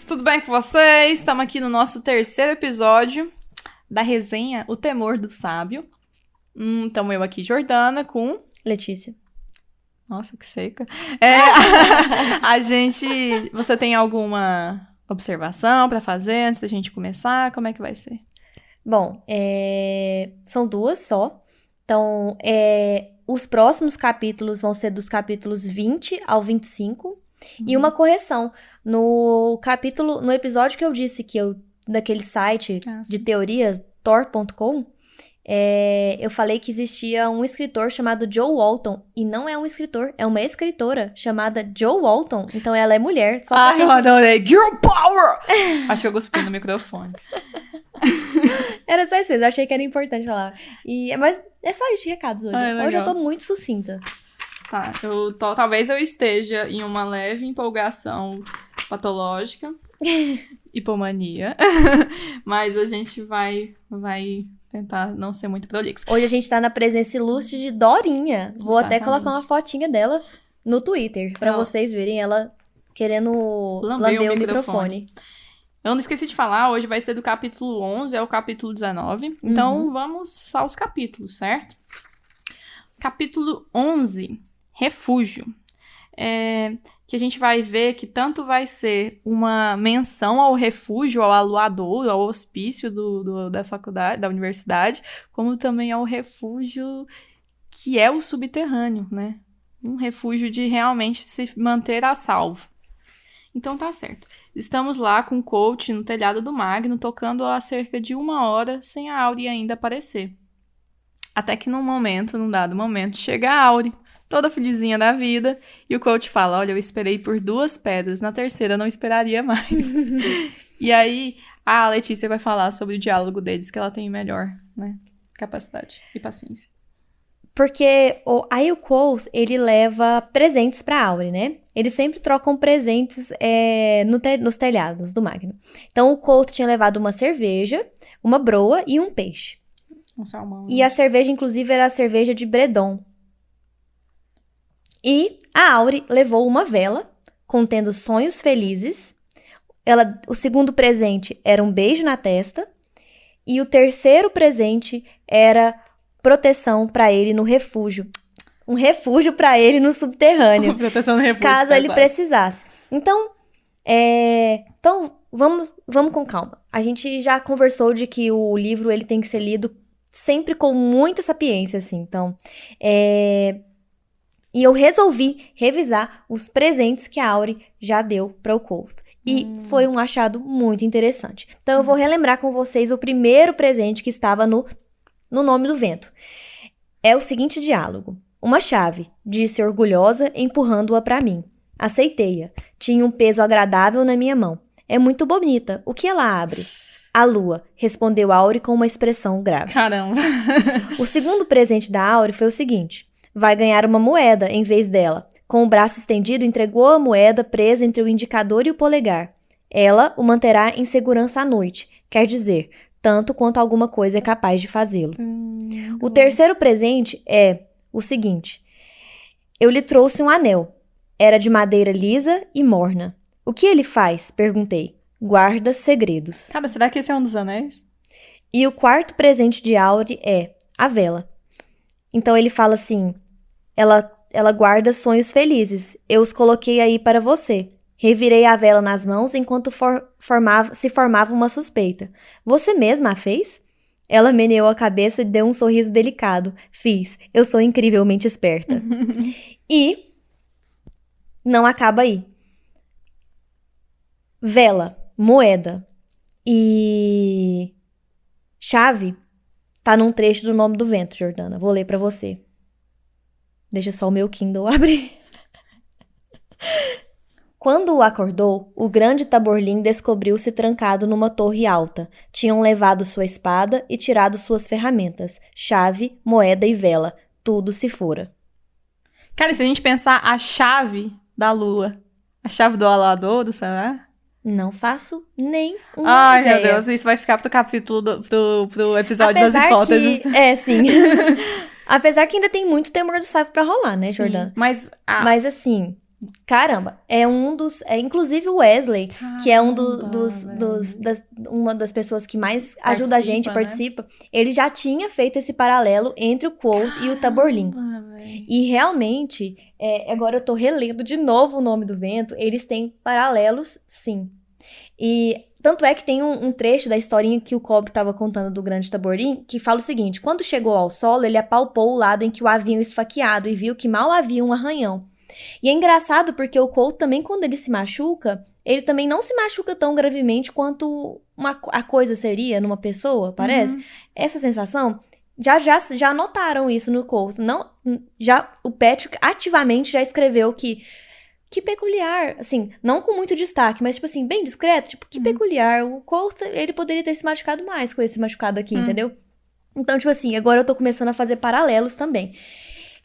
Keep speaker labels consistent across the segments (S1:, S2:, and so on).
S1: Tudo bem com vocês? Estamos aqui no nosso terceiro episódio da resenha O Temor do Sábio. Estamos eu aqui, Jordana, com...
S2: Letícia.
S1: Nossa, que seca. Você tem alguma observação para fazer antes da gente começar? Como é que vai ser?
S2: Bom, são duas só. Então, os próximos capítulos vão ser dos capítulos 20 ao 25. E uma correção. No episódio que eu disse que daquele site de teorias, tor.com, eu falei que existia um escritor chamado Jo Walton. E não é um escritor, é uma escritora chamada Jo Walton. Então ela é mulher.
S1: Eu adorei. Girl Power! Acho que eu cuspi no microfone.
S2: Era só isso, eu achei que era importante falar. Mas é só isso de recados hoje. Hoje eu tô muito sucinta.
S1: Tá, talvez eu esteja em uma leve empolgação patológica, hipomania, mas a gente vai tentar não ser muito prolixo.
S2: Hoje a gente tá na presença ilustre de Dorinha. Vou até colocar uma fotinha dela no Twitter, pra vocês verem ela querendo lamber o microfone.
S1: Eu não esqueci de falar, hoje vai ser do capítulo 11 ao capítulo 19, então vamos aos capítulos, certo? Capítulo 11... Refúgio, que a gente vai ver que tanto vai ser uma menção ao refúgio, ao aluadouro, ao hospício da faculdade, da universidade, como também ao refúgio que é o subterrâneo, né? Um refúgio de realmente se manter a salvo. Então tá certo. Estamos lá com o coach no telhado do Magno, tocando há cerca de 1 hora, sem a Auri ainda aparecer. Até que num dado momento, chega a Auri, toda felizinha da vida, e o coach fala, olha, eu esperei por 2 pedras, na terceira eu não esperaria mais. E aí, a Letícia vai falar sobre o diálogo deles, que ela tem melhor, né, capacidade e paciência.
S2: Porque aí o Quoth, ele leva presentes pra Auri, né? Eles sempre trocam presentes nos telhados do Magno. Então, o Quoth tinha levado uma cerveja, uma broa e um peixe.
S1: Um salmão.
S2: E a cerveja, inclusive, era a cerveja de Bredon. E a Auri levou uma vela contendo sonhos felizes. O segundo presente era um beijo na testa. E o terceiro presente era proteção pra ele no refúgio. Um refúgio pra ele no subterrâneo.
S1: Proteção no refúgio.
S2: Caso ele precisasse. Então, vamos com calma. A gente já conversou de que o livro ele tem que ser lido sempre com muita sapiência, assim. Então, E eu resolvi revisar os presentes que a Auri já deu para o Quoth. E foi um achado muito interessante. Então, eu vou relembrar com vocês o primeiro presente que estava no nome do vento. É o seguinte diálogo. Uma chave, disse orgulhosa, empurrando-a para mim. Aceitei-a. Tinha um peso agradável na minha mão. É muito bonita. O que ela abre? A lua, respondeu Auri com uma expressão grave.
S1: Caramba.
S2: O segundo presente da Auri foi o seguinte. Vai ganhar uma moeda em vez dela. Com o braço estendido, entregou a moeda presa entre o indicador e o polegar. Ela o manterá em segurança à noite, quer dizer, tanto quanto alguma coisa é capaz de fazê-lo. O terceiro presente é o seguinte. Eu lhe trouxe um anel. Era de madeira lisa e morna. O que ele faz? Perguntei. Guarda segredos.
S1: Cara, será que esse é um dos anéis?
S2: E o quarto presente de Auri é a vela. Então ele fala assim, ela guarda sonhos felizes. Eu os coloquei aí para você. Revirei a vela nas mãos enquanto se formava uma suspeita. Você mesma a fez? Ela meneou a cabeça e deu um sorriso delicado. Fiz. Eu sou incrivelmente esperta. E não acaba aí. Vela, moeda e chave tá num trecho do Nome do Vento, Jordana. Vou ler pra você. Deixa só o meu Kindle abrir. Quando o acordou, o grande Taborlin descobriu-se trancado numa torre alta. Tinham levado sua espada e tirado suas ferramentas, chave, moeda e vela. Tudo se fora.
S1: Cara, se a gente pensar a chave da lua, a chave do aladouro, será?
S2: Não faço nem uma
S1: Ai,
S2: ideia.
S1: meu Deus, isso vai ficar pro capítulo, pro episódio das
S2: Apesar
S1: hipóteses.
S2: sim. Apesar que ainda tem muito temor do Safo pra rolar, né,
S1: Sim,
S2: Jordana?
S1: mas...
S2: Mas assim, caramba, é um dos... inclusive o Wesley, que é um uma das pessoas que mais ajuda a gente, participa, ele já tinha feito esse paralelo entre o Quoth e o Taborlin. E realmente, agora eu tô relendo de novo o Nome do Vento, eles têm paralelos, sim. E tanto é que tem um trecho da historinha que o Cobb estava contando do Grande Taborlin, que fala o seguinte: quando chegou ao solo, ele apalpou o lado em que o haviam esfaqueado e viu que mal havia um arranhão. E é engraçado porque o Colt também, quando ele se machuca, ele também não se machuca tão gravemente quanto a coisa seria numa pessoa, parece. Essa sensação, já notaram isso no Colt. Não, o Patrick ativamente já escreveu que peculiar, assim, não com muito destaque, mas, tipo assim, bem discreto, tipo, que peculiar. O Colt, ele poderia ter se machucado mais com esse machucado aqui, entendeu? Então, tipo assim, agora eu tô começando a fazer paralelos também.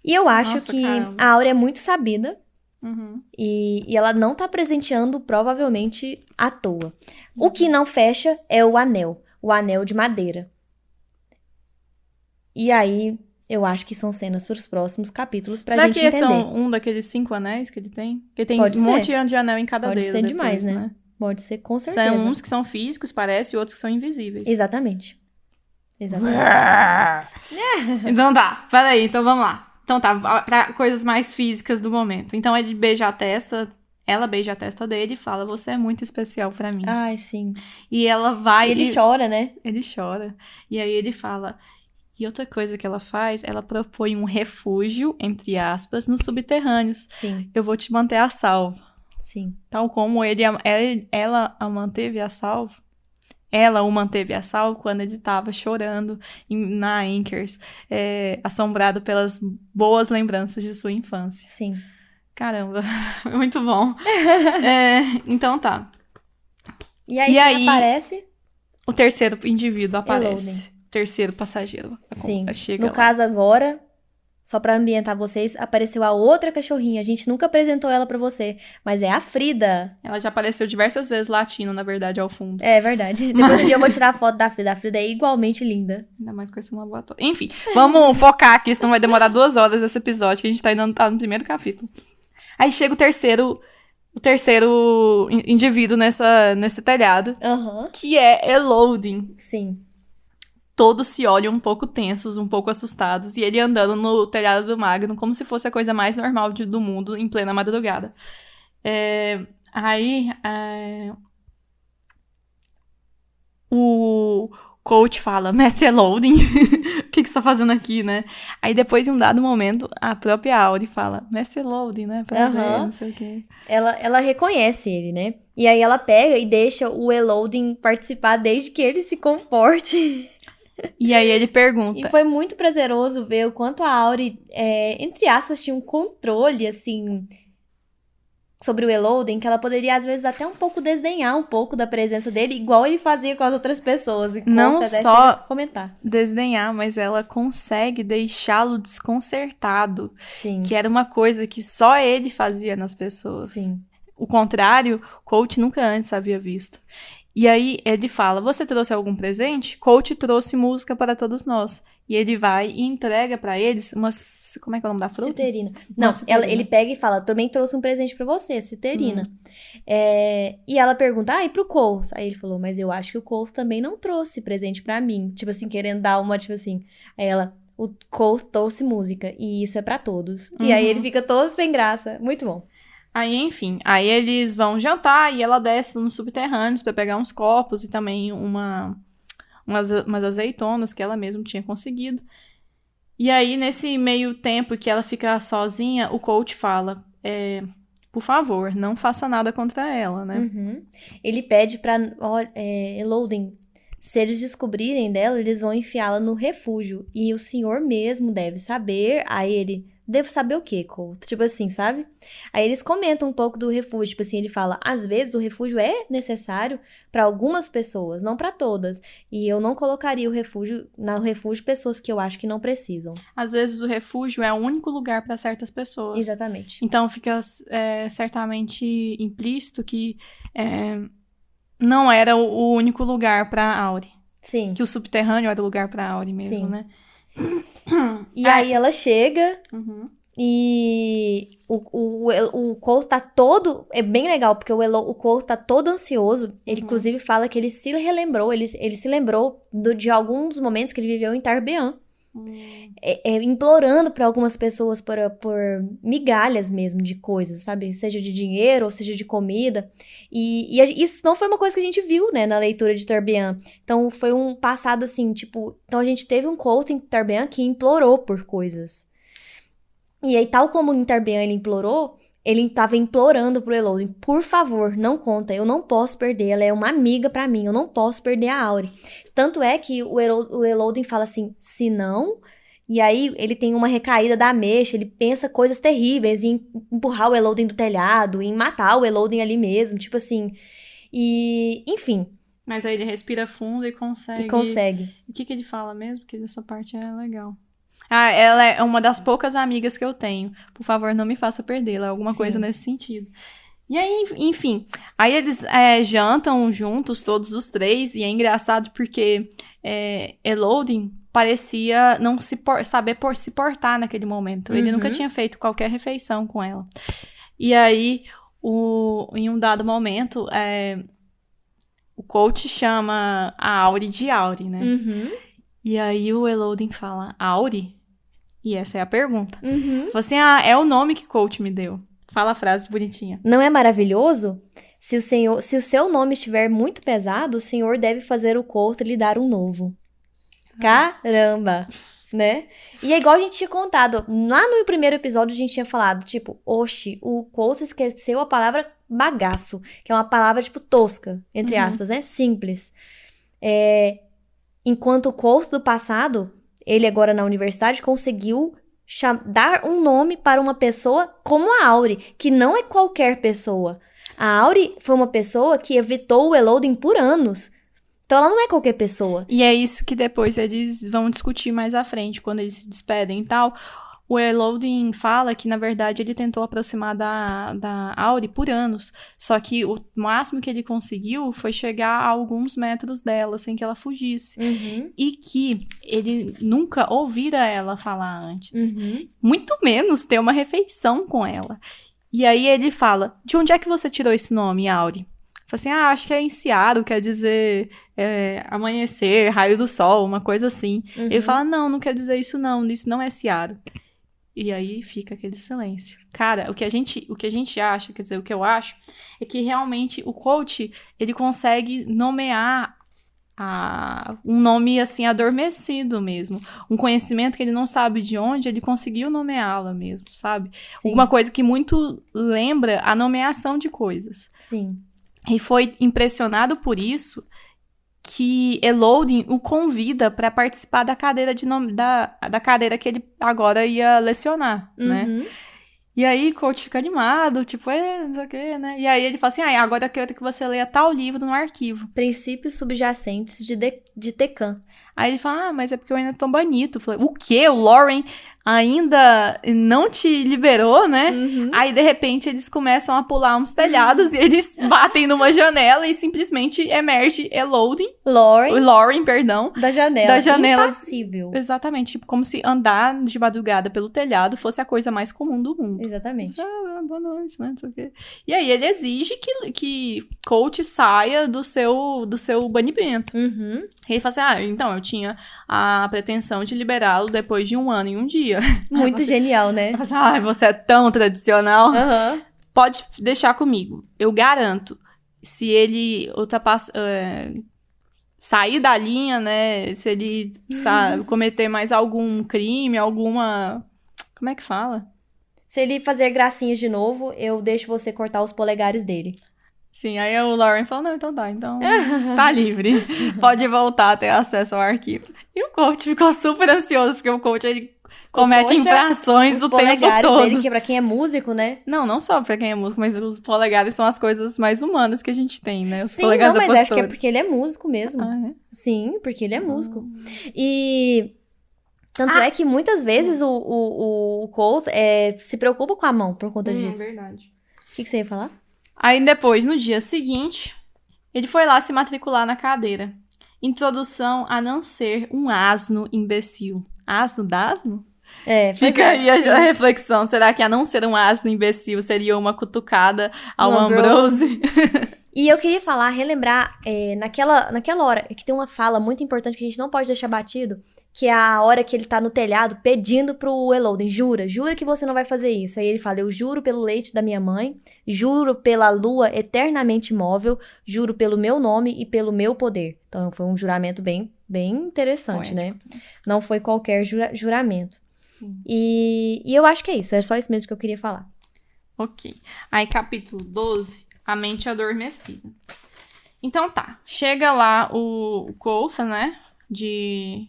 S2: E eu acho que
S1: caramba.
S2: a Áurea é muito sabida e ela não tá presenteando, provavelmente, à toa. O que não fecha é o anel de madeira. E aí... eu acho que são cenas para os próximos capítulos pra gente entender.
S1: Será que são um daqueles 5 anéis que ele tem? Porque tem
S2: Pode
S1: monte
S2: ser.
S1: de anel em cada dedo.
S2: Pode ser
S1: depois,
S2: demais, né? Pode ser, com certeza.
S1: São uns que são físicos, parece, e outros que são invisíveis.
S2: Exatamente.
S1: Então tá, peraí, então vamos lá. Então tá, pra coisas mais físicas do momento. Então ele beija a testa, ela beija a testa dele e fala: você é muito especial pra mim.
S2: Ai, sim.
S1: E ela vai...
S2: Ele chora, né?
S1: Ele chora. E aí ele fala... E outra coisa que ela faz, ela propõe um refúgio, entre aspas, nos subterrâneos.
S2: Sim.
S1: Eu vou te manter a salvo.
S2: Sim.
S1: Tal como ela a manteve a salvo. Ela o manteve a salvo quando ele estava chorando na Anchors, assombrado pelas boas lembranças de sua infância.
S2: Sim.
S1: Caramba, muito bom. Então tá.
S2: E aí aparece?
S1: O terceiro indivíduo aparece.
S2: Elodie.
S1: Terceiro passageiro.
S2: Sim.
S1: Chega
S2: no caso agora, só pra ambientar vocês, apareceu a outra cachorrinha. A gente nunca apresentou ela pra você, mas é a Frida.
S1: Ela já apareceu diversas vezes latindo, na verdade, ao fundo.
S2: É verdade. Depois um dia eu vou tirar a foto da Frida. A Frida é igualmente linda.
S1: Ainda mais com essa uma boa ator. Enfim, vamos focar aqui, senão vai demorar 2 horas esse episódio, que a gente tá no primeiro capítulo. Aí chega o terceiro indivíduo nesse telhado, que é Elodie.
S2: Sim.
S1: Todos se olham um pouco tensos, um pouco assustados, e ele andando no telhado do Magnum como se fosse a coisa mais normal do mundo em plena madrugada. O coach fala: Mestre Elodie, o que você tá fazendo aqui, né? Aí depois, em um dado momento, a própria Auri fala: Mestre Elodie, né? Prazer, não sei o quê.
S2: Ela reconhece ele, né? E aí ela pega e deixa o Elodie participar desde que ele se comporte.
S1: E aí ele pergunta...
S2: E foi muito prazeroso ver o quanto a Auri, entre aspas, tinha um controle, assim, sobre o Elodie, que ela poderia, às vezes, até um pouco desdenhar um pouco da presença dele, igual ele fazia com as outras pessoas. E
S1: não
S2: até
S1: só
S2: comentar.
S1: desdenhar, mas ela consegue deixá-lo desconcertado.
S2: Sim.
S1: Que era uma coisa que só ele fazia nas pessoas.
S2: Sim.
S1: O contrário, Coach nunca antes havia visto. E aí ele fala: você trouxe algum presente? Coach trouxe música para todos nós. E ele vai e entrega pra eles umas... Como é que é o nome da fruta?
S2: Citerina. Não, ele pega e fala: também trouxe um presente pra você, citerina. E ela pergunta: e pro Colt? Aí ele falou: mas eu acho que o Colt também não trouxe presente pra mim. Tipo assim, querendo dar uma, tipo assim... Aí ela: o Colt trouxe música, e isso é pra todos. E aí ele fica todo sem graça. Muito bom.
S1: Aí, enfim, aí eles vão jantar e ela desce nos subterrâneos pra pegar uns copos e também umas azeitonas que ela mesma tinha conseguido. E aí, nesse meio tempo que ela fica sozinha, o coach fala: por favor, não faça nada contra ela, né?
S2: Ele pede pra Elodie, se eles descobrirem dela, eles vão enfiá-la no refúgio. E o senhor mesmo deve saber. Aí ele: Devo saber o quê, Colt? Tipo assim, sabe? Aí eles comentam um pouco do refúgio. Tipo assim, ele fala, às vezes o refúgio é necessário pra algumas pessoas, não pra todas. E eu não colocaria no refúgio pessoas que eu acho que não precisam.
S1: Às vezes o refúgio é o único lugar para certas pessoas.
S2: Exatamente.
S1: Então fica certamente implícito que não era o único lugar para Auri.
S2: Sim.
S1: Que o subterrâneo era o lugar para Auri mesmo,
S2: Sim.
S1: né?
S2: E aí ela chega
S1: Uhum.
S2: e o Colt tá todo... É bem legal, porque o Colt tá todo ansioso. Ele, inclusive, fala que ele se relembrou, ele se lembrou de alguns momentos que ele viveu em Tarbean. Implorando pra algumas pessoas por migalhas mesmo de coisas, sabe? Seja de dinheiro ou seja de comida. E isso não foi uma coisa que a gente viu, né, na leitura de Tarbean. Então foi um passado assim, tipo... Então a gente teve um Colt em Tarbean que implorou por coisas. E aí, tal como em Tarbean ele implorou, ele tava implorando pro Elodin, por favor, não conta, eu não posso perder, ela é uma amiga pra mim, eu não posso perder a Auri. Tanto é que o Elodin fala assim, se não... E aí ele tem uma recaída da ameixa, ele pensa coisas terríveis em empurrar o Elodin do telhado, em matar o Elodin ali mesmo, tipo assim. E, enfim.
S1: Mas aí ele respira fundo e consegue.
S2: E consegue.
S1: O que ele fala mesmo? Porque essa parte é legal. Ah, ela é uma das poucas amigas que eu tenho. Por favor, não me faça perdê-la. Alguma coisa nesse sentido. E aí, enfim. Aí eles jantam juntos, todos os três. E é engraçado porque Elodin parecia não saber se portar naquele momento. Ele nunca tinha feito qualquer refeição com ela. E aí, em um dado momento, o coach chama a Auri de Auri, né? E aí o Elodin fala, Auri? E essa é a pergunta. Fala assim, é o nome que o coach me deu. Fala a frase bonitinha.
S2: Não é maravilhoso? Se o seu nome estiver muito pesado, o senhor deve fazer o Colt lhe dar um novo. Caramba! Né? E é igual a gente tinha contado. Lá no primeiro episódio a gente tinha falado, tipo, oxe, o Colt esqueceu a palavra bagaço, que é uma palavra, tipo, tosca, entre aspas, né? Simples. Enquanto o Colt do passado, ele agora na universidade, conseguiu dar um nome para uma pessoa como a Auri, que não é qualquer pessoa. A Auri foi uma pessoa que evitou o Elodin por anos. Então ela não é qualquer pessoa.
S1: E é isso que depois eles vão discutir mais à frente, quando eles se despedem e tal. O Elodin fala que, na verdade, ele tentou aproximar da Auri por anos. Só que o máximo que ele conseguiu foi chegar a alguns metros dela, sem que ela fugisse. E que ele nunca ouvira ela falar antes. Muito menos ter uma refeição com ela. E aí ele fala, de onde é que você tirou esse nome, Auri? Fala assim, acho que é Enciado, quer dizer amanhecer, raio do sol, uma coisa assim. Ele fala, não quer dizer isso não é Enciado. E aí fica aquele silêncio. Cara, o que a gente acha, quer dizer, o que eu acho, é que realmente o coach, ele consegue nomear um nome, assim, adormecido mesmo. Um conhecimento que ele não sabe de onde, ele conseguiu nomeá-la mesmo, sabe?
S2: Sim.
S1: Alguma coisa que muito lembra a nomeação de coisas.
S2: Sim.
S1: E foi impressionado por isso que Elodin o convida para participar da cadeira da cadeira que ele agora ia lecionar, né? E aí o coach fica animado, tipo, não sei o quê, né? E aí ele fala assim, agora eu quero que você leia tal livro no arquivo.
S2: Princípios subjacentes de Tecan.
S1: Aí ele fala, mas é porque eu ainda tô bonito. Eu falei, o quê? O Lauren ainda não te liberou, né? Aí, de repente, eles começam a pular uns telhados e eles batem numa janela e simplesmente emerge Lauren, perdão.
S2: Da janela.
S1: Impassível. Exatamente. Tipo, como se andar de madrugada pelo telhado fosse a coisa mais comum do mundo.
S2: Exatamente.
S1: Boa noite, né? Não sei o quê. E aí, ele exige que coach saia do seu banimento. Ele fala assim, então, eu tinha a pretensão de liberá-lo depois de 1 ano e 1 dia.
S2: Muito genial, né?
S1: Eu falo assim, você é tão tradicional. Pode deixar comigo. Eu garanto, se ele sair da linha, né? Se ele cometer mais algum crime, alguma... Como é que fala?
S2: Se ele fazer gracinhas de novo, eu deixo você cortar os polegares dele.
S1: Sim, aí o Lauren fala, não, então tá livre. Pode voltar a ter acesso ao arquivo. E o coach ficou super ansioso, porque o coach, ele comete
S2: Poxa,
S1: infrações
S2: os
S1: o tempo
S2: polegares
S1: todo.
S2: dele, que pra quem é músico, né?
S1: Não só pra quem é músico, mas os polegares são as coisas mais humanas que a gente tem, né? Os
S2: Sim,
S1: polegares
S2: não, mas acho que é
S1: opositores.
S2: porque ele é músico mesmo.
S1: Ah, é?
S2: Sim, porque ele é músico. E tanto é que muitas vezes o Colt se preocupa com a mão por conta disso.
S1: Verdade.
S2: O que você ia falar?
S1: Aí depois, no dia seguinte, ele foi lá se matricular na cadeira. Introdução a não ser um asno imbecil. Asno dasno?
S2: Pois
S1: Fica aí
S2: sim.
S1: a reflexão. Será que a não ser um asno imbecil seria uma cutucada ao
S2: No
S1: Ambrose?
S2: E eu queria falar, relembrar, naquela hora, que tem uma fala muito importante que a gente não pode deixar batido, que é a hora que ele tá no telhado pedindo pro Elodin, jura que você não vai fazer isso. Aí ele fala, eu juro pelo leite da minha mãe, juro pela lua eternamente móvel, juro pelo meu nome e pelo meu poder. Então foi um juramento bem interessante, né? Não foi qualquer juramento. E eu acho que é isso, é só isso mesmo que eu queria falar.
S1: Ok. Aí, capítulo 12, a mente adormecida. Então tá, chega lá o Coulson, né? De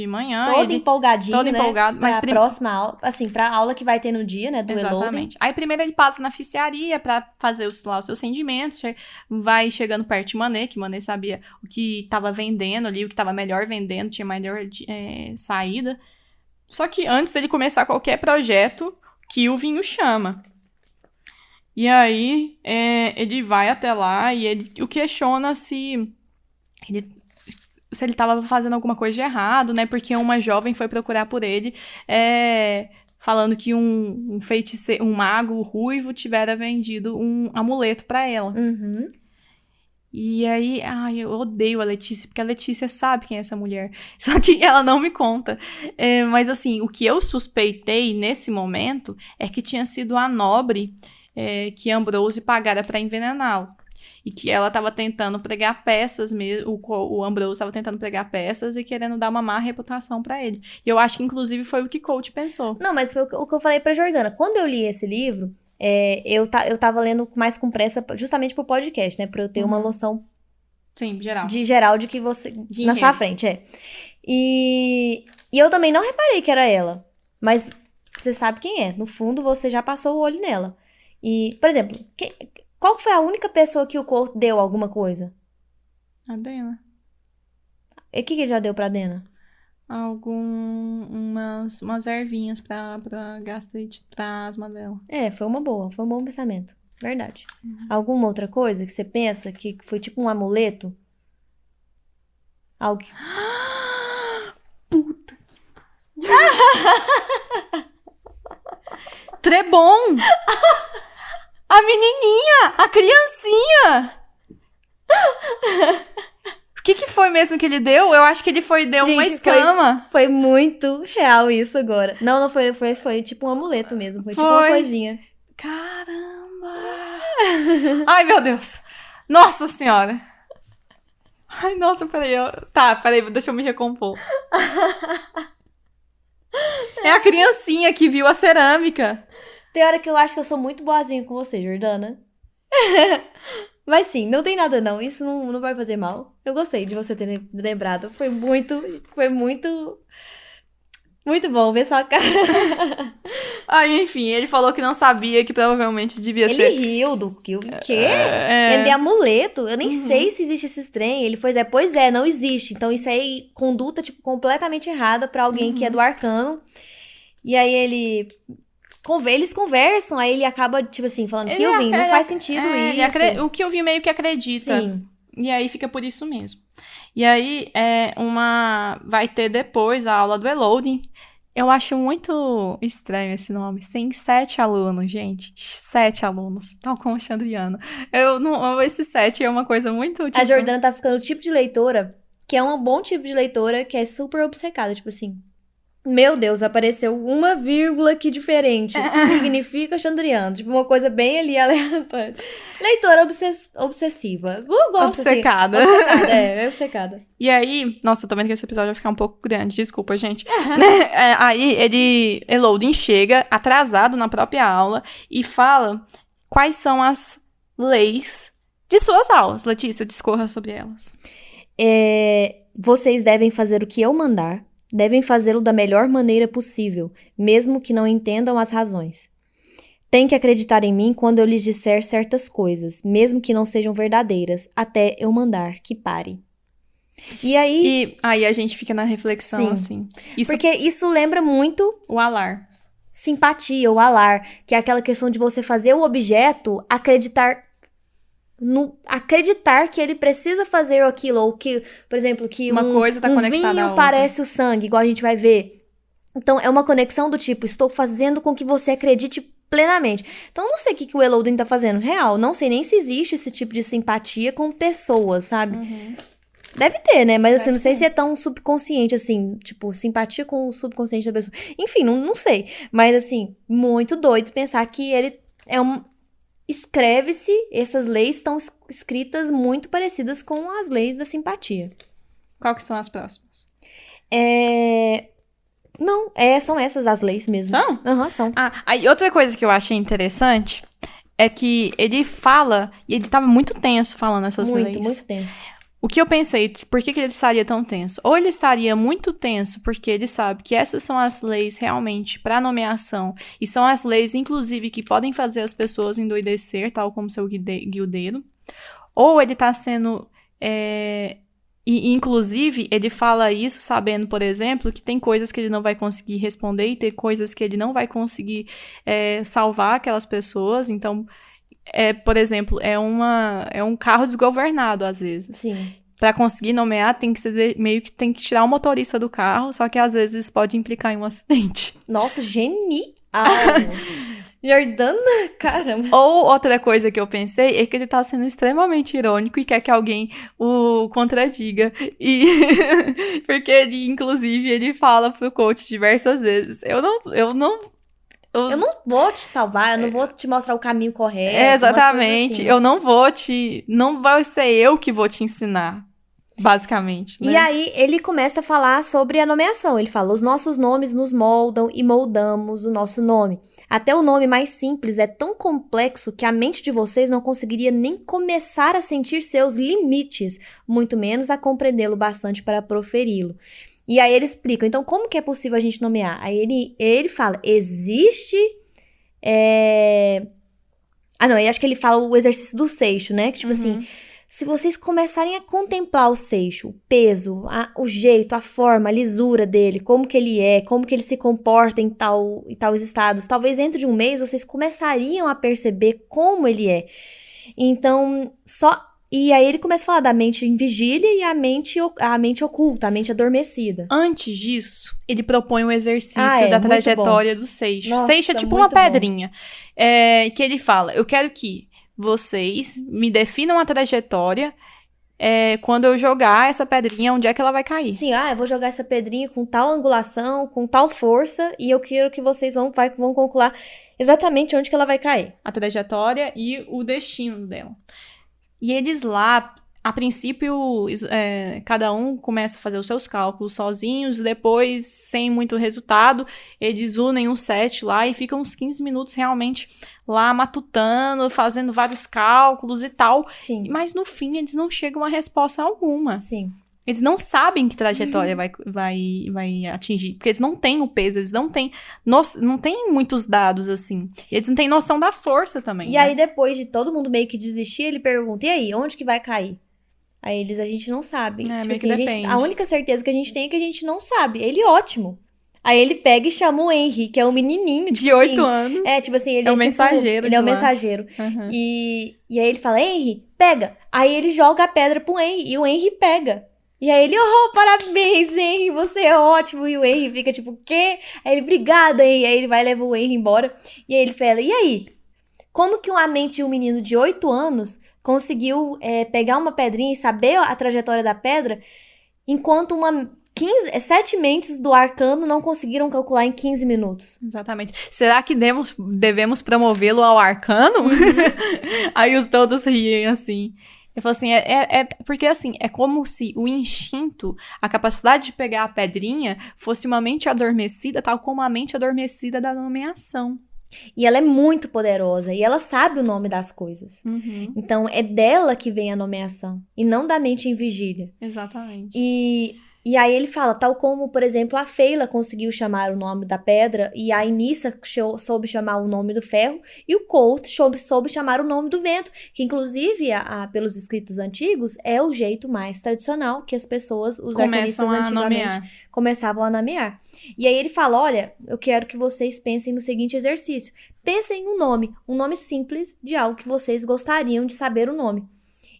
S1: manhã.
S2: Todo empolgadinho,
S1: todo
S2: né?
S1: empolgado, mas
S2: pra próxima aula, assim, pra aula que vai ter no dia, né, do Elodin.
S1: Exatamente. Aí primeiro ele passa na oficiaria pra fazer lá os seus rendimentos, vai chegando perto de Manet, que Manet sabia o que tava vendendo ali, o que tava melhor vendendo, tinha melhor saída. Só que antes dele começar qualquer projeto, Kilvin o chama. E aí ele vai até lá e ele o questiona se ele estava fazendo alguma coisa de errado, né? Porque uma jovem foi procurar por ele, falando que um feiticeiro, um mago ruivo tivera vendido um amuleto para ela.
S2: Uhum.
S1: E aí, eu odeio a Letícia, porque a Letícia sabe quem é essa mulher. Só que ela não me conta. Mas assim, o que eu suspeitei nesse momento é que tinha sido a nobre que Ambrose pagara para envenená-lo. E que ela estava tentando pregar peças mesmo, o Ambrose estava tentando pregar peças e querendo dar uma má reputação para ele. E eu acho que, inclusive, foi o que Colt pensou.
S2: Não, mas foi o que eu falei pra Jordana. Quando eu li esse livro, eu tava lendo mais com pressa justamente pro podcast, né? Pra eu ter uma noção
S1: Sim, geral.
S2: geral de que você... na sua frente, E eu também não reparei que era ela. Mas você sabe quem é. No fundo, você já passou o olho nela. E, por exemplo... Qual foi a única pessoa que o Colt deu alguma coisa?
S1: A Dena.
S2: E o que ele já deu pra Dena?
S1: Umas ervinhas pra gastrite, pra asma dela.
S2: Foi um bom pensamento. Verdade. Alguma outra coisa que você pensa que foi tipo um amuleto? Algo que...
S1: Puta que Trebon! A menininha! A criancinha! O que foi mesmo que ele deu? Eu acho que ele deu uma escama.
S2: Foi muito real isso agora. Não foi tipo um amuleto mesmo. Foi tipo uma coisinha.
S1: Caramba! Ai, meu Deus! Nossa Senhora! Ai, nossa, peraí. Peraí, deixa eu me recompor. É a criancinha que viu a cerâmica.
S2: Tem hora que eu acho que eu sou muito boazinha com você, Jordana. Mas sim, não tem nada não. Isso não vai fazer mal. Eu gostei de você ter lembrado. Foi muito bom ver sua cara.
S1: Aí, enfim, ele falou que não sabia, que provavelmente devia ser...
S2: Ele riu do que? O quê? Vender amuleto? Eu nem sei se existe esse trem. Ele foi, pois é, não existe. Então isso aí é conduta, tipo, completamente errada pra alguém que é do arcano. E aí eles conversam, aí ele acaba, tipo assim, falando, Kilvin, não faz sentido isso.
S1: O Kilvin meio que acredita.
S2: Sim.
S1: E aí fica por isso mesmo. E aí, vai ter depois a aula do Elodin. Eu acho muito estranho esse nome. Tem 7 alunos, gente. 7 alunos. Tal como o Chandriano. Esse 7 é uma coisa muito... Tipo...
S2: A Jordana tá ficando o tipo de leitora, que é um bom tipo de leitora, que é super obcecada, tipo assim... Meu Deus, apareceu uma vírgula aqui diferente. Significa Chandriano. Tipo, uma coisa bem ali aleatória. Leitora obsessiva. Gosto,
S1: obcecada.
S2: Assim. É obcecada.
S1: E aí... Nossa, eu tô vendo que esse episódio vai ficar um pouco grande. Desculpa, gente. Aí, Elodin chega atrasado na própria aula e fala quais são as leis de suas aulas. Letícia, discorra sobre elas.
S2: Vocês devem fazer o que eu mandar. Devem fazê-lo da melhor maneira possível, mesmo que não entendam as razões. Têm que acreditar em mim quando eu lhes disser certas coisas, mesmo que não sejam verdadeiras, até eu mandar que pare. E aí...
S1: E aí a gente fica na reflexão,
S2: Sim.
S1: assim. Isso,
S2: Porque isso lembra muito
S1: o alar.
S2: simpatia, o alar, que é aquela questão de você fazer o objeto acreditar que ele precisa fazer aquilo, ou que, por exemplo, que
S1: Uma coisa tá conectada à
S2: vinho
S1: outra.
S2: parece o sangue, igual a gente vai ver. Então, é uma conexão do tipo, estou fazendo com que você acredite plenamente. Então, eu não sei o que o Elodin tá fazendo. Real, não sei nem se existe esse tipo de simpatia com pessoas, sabe? Deve ter, né? Mas assim, não sei se é tão subconsciente, assim, tipo, simpatia com o subconsciente da pessoa. Enfim, não sei. Mas, assim, muito doido pensar que ele é um... Escreve-se, essas leis estão escritas muito parecidas com as leis da simpatia.
S1: Qual que são as próximas?
S2: Não, são essas as leis mesmo.
S1: São?
S2: Aham, são.
S1: Aí outra coisa que eu achei interessante é que ele fala, e ele tava muito tenso falando essas leis.
S2: Muito tenso.
S1: O que eu pensei, por que ele estaria tão tenso? Ou ele estaria muito tenso porque ele sabe que essas são as leis realmente para nomeação, e são as leis, inclusive, que podem fazer as pessoas endoidecer, tal como seu guildeiro. Ou ele tá sendo... E, inclusive, ele fala isso sabendo, por exemplo, que tem coisas que ele não vai conseguir responder e tem coisas que ele não vai conseguir salvar aquelas pessoas. Então... por exemplo, é um carro desgovernado, às vezes.
S2: Sim.
S1: Pra conseguir nomear, tem que ser meio que tem que tirar o motorista do carro, só que às vezes isso pode implicar em um acidente.
S2: Nossa, genial! Jordana, caramba.
S1: Ou outra coisa que eu pensei é que ele tá sendo extremamente irônico e quer que alguém o contradiga. E porque ele, inclusive, ele fala pro coach diversas vezes. Eu não
S2: vou te salvar, eu não vou te mostrar o caminho correto.
S1: Exatamente.
S2: Assim.
S1: Eu não vou não vai ser eu que vou te ensinar, basicamente, né?
S2: E aí, ele começa a falar sobre a nomeação. Ele fala, os nossos nomes nos moldam e moldamos o nosso nome. Até o nome mais simples é tão complexo que a mente de vocês não conseguiria nem começar a sentir seus limites, muito menos a compreendê-lo bastante para proferi-lo. E aí ele explica, então como que é possível a gente nomear? Aí ele fala, existe... não, eu acho que ele fala o exercício do seixo, né? Que tipo assim, se vocês começarem a contemplar o seixo, o peso, o jeito, a forma, a lisura dele, como que ele é, como que ele se comporta em tais estados, talvez dentro de um mês vocês começariam a perceber como ele é. Então, E aí ele começa a falar da mente em vigília e a mente oculta, a mente adormecida.
S1: Antes disso, ele propõe um exercício da
S2: muito
S1: trajetória
S2: bom.
S1: do seixo.
S2: Nossa,
S1: Seixo é tipo
S2: muito
S1: uma
S2: bom.
S1: pedrinha. Que ele fala, eu quero que vocês me definam a trajetória quando eu jogar essa pedrinha, onde é que ela vai cair.
S2: Sim, eu vou jogar essa pedrinha com tal angulação, com tal força, e eu quero que vocês vão calcular exatamente onde que ela vai cair.
S1: A trajetória e o destino dela. E eles lá, a princípio, cada um começa a fazer os seus cálculos sozinhos, depois, sem muito resultado, eles unem um set lá e ficam uns 15 minutos realmente lá matutando, fazendo vários cálculos e tal.
S2: Sim.
S1: Mas no fim, eles não chegam a resposta alguma.
S2: Sim.
S1: Eles não sabem que trajetória vai atingir, porque eles não têm o peso, eles não têm muitos dados, assim. E eles não têm noção da força também,
S2: E aí, depois de todo mundo meio que desistir, ele pergunta, e aí, onde que vai cair? Aí a gente não sabe. Tipo
S1: meio
S2: assim,
S1: que depende.
S2: a única certeza que a gente tem é que a gente não sabe. Ele ótimo. Aí ele pega e chama o Henry, que é um menininho, tipo
S1: de 8 anos.
S2: Tipo assim, ele
S1: é o
S2: tipo,
S1: mensageiro.
S2: Ele é o mensageiro.
S1: Uhum.
S2: E aí ele fala, Henry, pega. Aí ele joga a pedra pro Henry, e o Henry pega. E aí ele, parabéns, Henry, você é ótimo. E o Henry fica tipo, o quê? Aí ele, obrigada, Henry. Aí ele vai e leva o Henry embora. E aí ele fala, e aí? Como que uma mente de um menino de 8 anos conseguiu pegar uma pedrinha e saber a trajetória da pedra, enquanto 7 mentes do arcano não conseguiram calcular em 15 minutos?
S1: Exatamente. Será que devemos promovê-lo ao arcano? Aí todos riem assim. Eu falo assim, porque assim, é como se o instinto, a capacidade de pegar a pedrinha, fosse uma mente adormecida, tal como a mente adormecida da nomeação.
S2: E ela é muito poderosa, e ela sabe o nome das coisas. Então, é dela que vem a nomeação, e não da mente em vigília.
S1: Exatamente.
S2: E E aí ele fala, tal como, por exemplo, a Feyla conseguiu chamar o nome da pedra, e a Inissa soube chamar o nome do ferro, e o Colt soube chamar o nome do vento, que inclusive, pelos escritos antigos, é o jeito mais tradicional que as pessoas, os arcanistas antigamente, começavam a nomear. E aí ele fala, olha, eu quero que vocês pensem no seguinte exercício. Pensem em um nome simples de algo que vocês gostariam de saber o nome.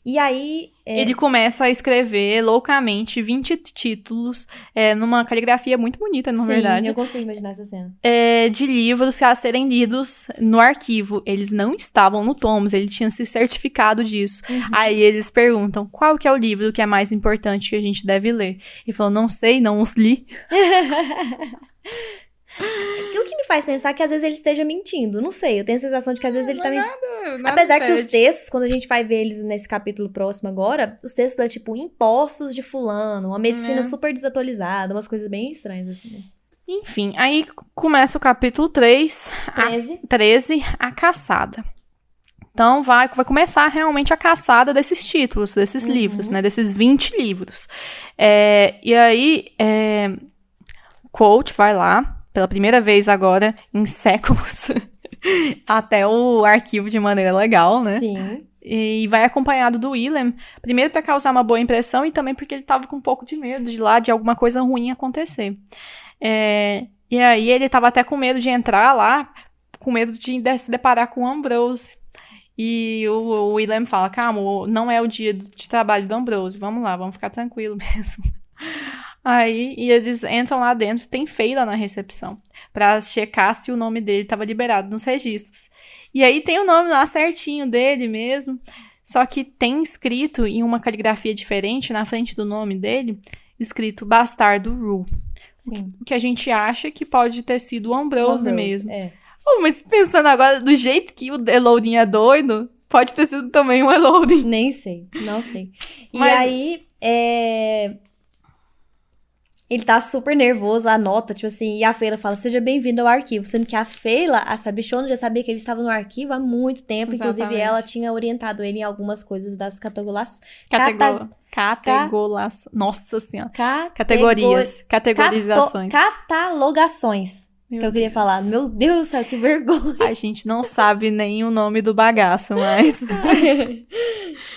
S2: E aí...
S1: Ele começa a escrever loucamente 20 títulos, numa caligrafia muito bonita, na verdade.
S2: Sim, eu consigo imaginar essa cena.
S1: De livros a serem lidos no arquivo. Eles não estavam no Tomos, ele tinha se certificado disso. Aí eles perguntam, qual que é o livro que é mais importante que a gente deve ler? Ele falou, não sei, não os li.
S2: O que me faz pensar que às vezes ele esteja mentindo. Não sei, eu tenho a sensação de que às vezes ele tá mentindo.
S1: Nada
S2: Apesar que os textos, quando a gente vai ver eles nesse capítulo próximo agora, os textos é tipo impostos de fulano, uma medicina super desatualizada, umas coisas bem estranhas assim, né?
S1: Enfim, aí começa o capítulo 13, a caçada. Então vai começar realmente a caçada desses títulos, desses livros, né? Desses 20 livros. E aí, Colt vai lá, pela primeira vez agora, em séculos, até o arquivo de maneira legal, né?
S2: Sim.
S1: E vai acompanhado do Willem, primeiro para causar uma boa impressão e também porque ele tava com um pouco de medo de alguma coisa ruim acontecer. E aí ele tava até com medo de entrar lá, com medo de se deparar com o Ambrose. E o Willem fala, calma, não é o dia de trabalho do Ambrose, vamos lá, vamos ficar tranquilo mesmo. Aí, e eles entram lá dentro, tem Feyla na recepção, pra checar se o nome dele tava liberado nos registros. E aí tem o nome lá certinho dele mesmo, só que tem escrito em uma caligrafia diferente, na frente do nome dele, escrito Bastardo Rue.
S2: Sim.
S1: O que a gente acha que pode ter sido o Ambrose mesmo. Mas pensando agora, do jeito que o Elodin é doido, pode ter sido também o Elodin.
S2: Nem sei, não sei. E
S1: Mas...
S2: aí, ele tá super nervoso, anota, tipo assim, e a Feyla fala, seja bem-vindo ao arquivo, sendo que a Feyla, a Sabichona, já sabia que ele estava no arquivo há muito tempo,
S1: Exatamente.
S2: Inclusive ela tinha orientado ele em algumas coisas das
S1: Nossa senhora. Categorizações.
S2: Catalogações.
S1: Meu
S2: que eu queria
S1: Deus.
S2: falar. Meu Deus do céu, que vergonha.
S1: A gente não sabe nem o nome do bagaço, mas...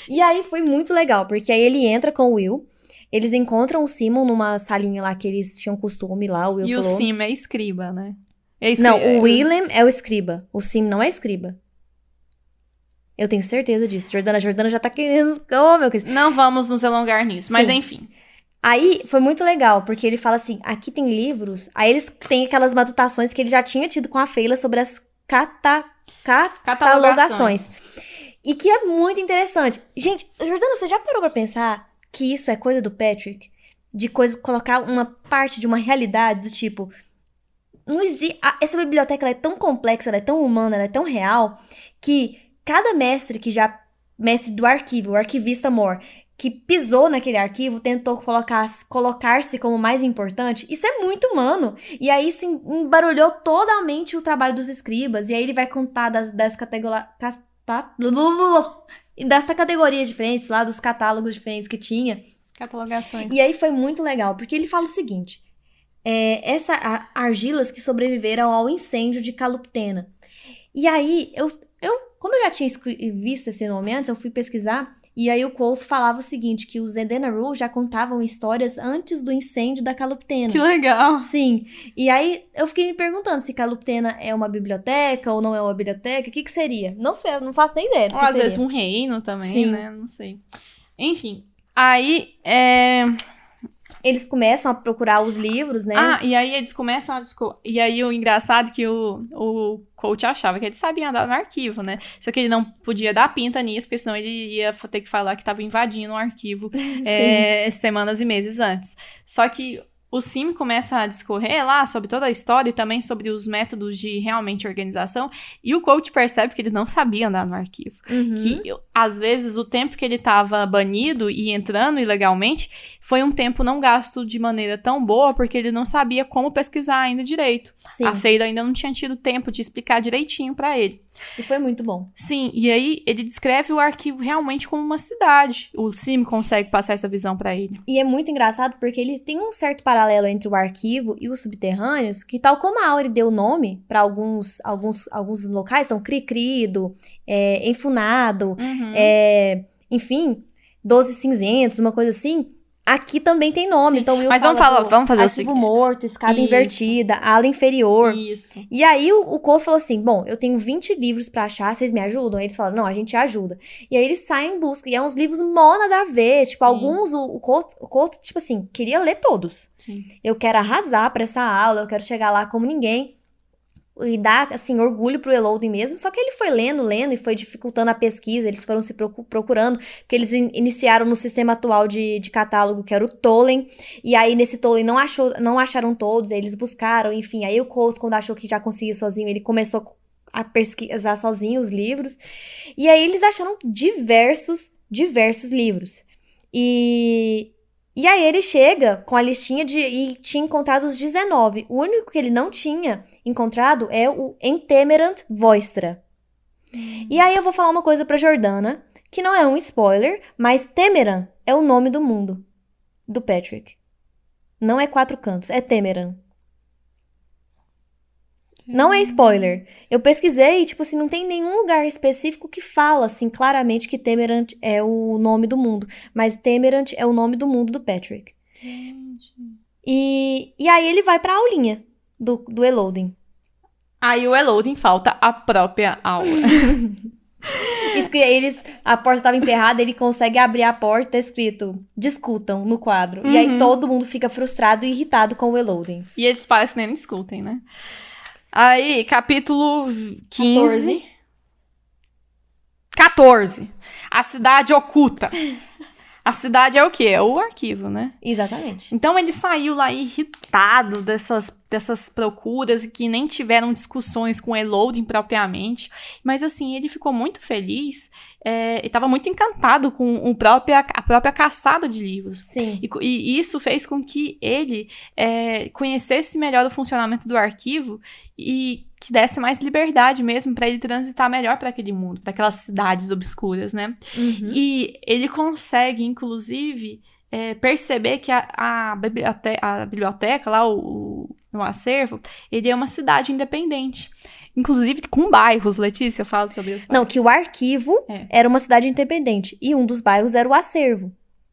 S2: E aí foi muito legal, porque aí ele entra com o Will, eles encontram o Simon numa salinha lá que eles tinham costume lá, o Will
S1: E
S2: falou.
S1: o Sim é escriba, né?
S2: Não, o Willem é o escriba, o Sim não é escriba. Eu tenho certeza disso. Jordana já tá querendo... Oh, meu Deus.
S1: Não vamos nos alongar nisso, mas
S2: Sim.
S1: enfim.
S2: Aí, foi muito legal, porque ele fala assim, aqui tem livros... Aí eles têm aquelas matutações que ele já tinha tido com a Feyla sobre as catalogações. E que é muito interessante. Gente, Jordana, você já parou pra pensar que isso é coisa do Patrick? De colocar uma parte de uma realidade do tipo... Não existe... Essa biblioteca ela é tão complexa, ela é tão humana, ela é tão real, que cada mestre mestre do arquivo, o arquivista Moore, que pisou naquele arquivo, tentou colocar-se como mais importante, isso é muito humano. E aí isso embarulhou totalmente o trabalho dos escribas. E aí ele vai contar das categorias diferentes lá, dos catálogos diferentes que tinha.
S1: Catalogações.
S2: E aí foi muito legal, porque ele fala o seguinte, argilas que sobreviveram ao incêndio de Caluptena. E aí, como eu já tinha visto esse nome antes, eu fui pesquisar. E aí o Colt falava o seguinte, que os Edenaru já contavam histórias antes do incêndio da Caluptena.
S1: Que legal!
S2: Sim. E aí eu fiquei me perguntando se Caluptena é uma biblioteca ou não é uma biblioteca. O que seria? Não faço nem ideia do que
S1: Ou às
S2: seria.
S1: vezes um reino também,
S2: Sim.
S1: né? Não sei. Enfim, aí...
S2: Eles começam a procurar os livros, né?
S1: E aí eles começam a... E aí o engraçado é que o Colt achava que ele sabia andar no arquivo, né? Só que ele não podia dar pinta nisso, porque senão ele ia ter que falar que estava invadindo o arquivo semanas e meses antes. Só que o Sim começa a discorrer lá sobre toda a história e também sobre os métodos de realmente organização. E o Colt percebe que ele não sabia andar no arquivo.
S2: Uhum.
S1: Que, às vezes, o tempo que ele estava banido e entrando ilegalmente foi um tempo não gasto de maneira tão boa, porque ele não sabia como pesquisar ainda direito.
S2: Sim.
S1: A Feyla ainda não tinha tido tempo de explicar direitinho pra ele.
S2: E foi muito bom.
S1: Sim, e aí ele descreve o arquivo realmente como uma cidade. O Sim consegue passar essa visão pra ele.
S2: E é muito engraçado porque ele tem um certo paralelo entre o arquivo e os subterrâneos, que tal como a Auri deu nome para alguns locais, são Cricrido, Enfunado, enfim, 12 Cinzentos, uma coisa assim. Aqui também tem nome.
S1: Sim,
S2: então Will
S1: mas
S2: fala
S1: vamos fazer o
S2: arquivo
S1: seguinte.
S2: morto, escada
S1: Isso.
S2: invertida, ala inferior.
S1: Isso.
S2: E aí o Colt falou assim, bom, eu tenho 20 livros pra achar, vocês me ajudam? Aí eles falaram, não, a gente ajuda. E aí eles saem em busca, e é uns livros mó nada a ver, tipo,
S1: Sim.
S2: alguns, o Colt, tipo assim, queria ler todos.
S1: Sim.
S2: Eu quero arrasar pra essa aula, eu quero chegar lá como ninguém. E dar, assim, orgulho pro Elodie mesmo. Só que ele foi lendo, e foi dificultando a pesquisa. Eles foram se procurando, porque eles iniciaram no sistema atual de catálogo, que era o Tolkien. E aí, nesse Tolkien, não acharam todos. Aí eles buscaram, enfim. Aí o Colt, quando achou que já conseguia sozinho, ele começou a pesquisar sozinho os livros. E aí, eles acharam diversos livros. E aí ele chega com a listinha e tinha encontrado os 19. O único que ele não tinha encontrado é o Entemerant Voistra. E aí eu vou falar uma coisa pra Jordana, que não é um spoiler, mas Temeran é o nome do mundo, do Patrick. Não é 4 cantos, é Temeran. Não é spoiler. Eu pesquisei e, tipo assim, não tem nenhum lugar específico que fala, assim, claramente que Temerant é o nome do mundo. Mas Temerant é o nome do mundo do Patrick. E aí ele vai pra aulinha do Elodin.
S1: Aí o Elodin falta a própria aula.
S2: A porta tava emperrada, ele consegue abrir a porta, escrito, discutam, no quadro. E aí todo mundo fica frustrado e irritado com o Elodin.
S1: E eles parecem que nem escutem, né? Aí, capítulo 15. 14. A cidade oculta. A cidade é o quê? É o arquivo, né?
S2: Exatamente.
S1: Então ele saiu lá irritado dessas procuras que nem tiveram discussões com Elodin propriamente. Mas assim, ele ficou muito feliz. E estava muito encantado com a própria caçada de livros.
S2: Sim.
S1: E isso fez com que ele conhecesse melhor o funcionamento do arquivo e que desse mais liberdade mesmo para ele transitar melhor para aquele mundo, para aquelas cidades obscuras, né?
S2: Uhum.
S1: E ele consegue, inclusive, perceber que a biblioteca lá, o acervo, ele é uma cidade independente. Inclusive com bairros, Letícia, fala sobre os bairros.
S2: Não, que o arquivo era uma cidade independente. E um dos bairros era o acervo.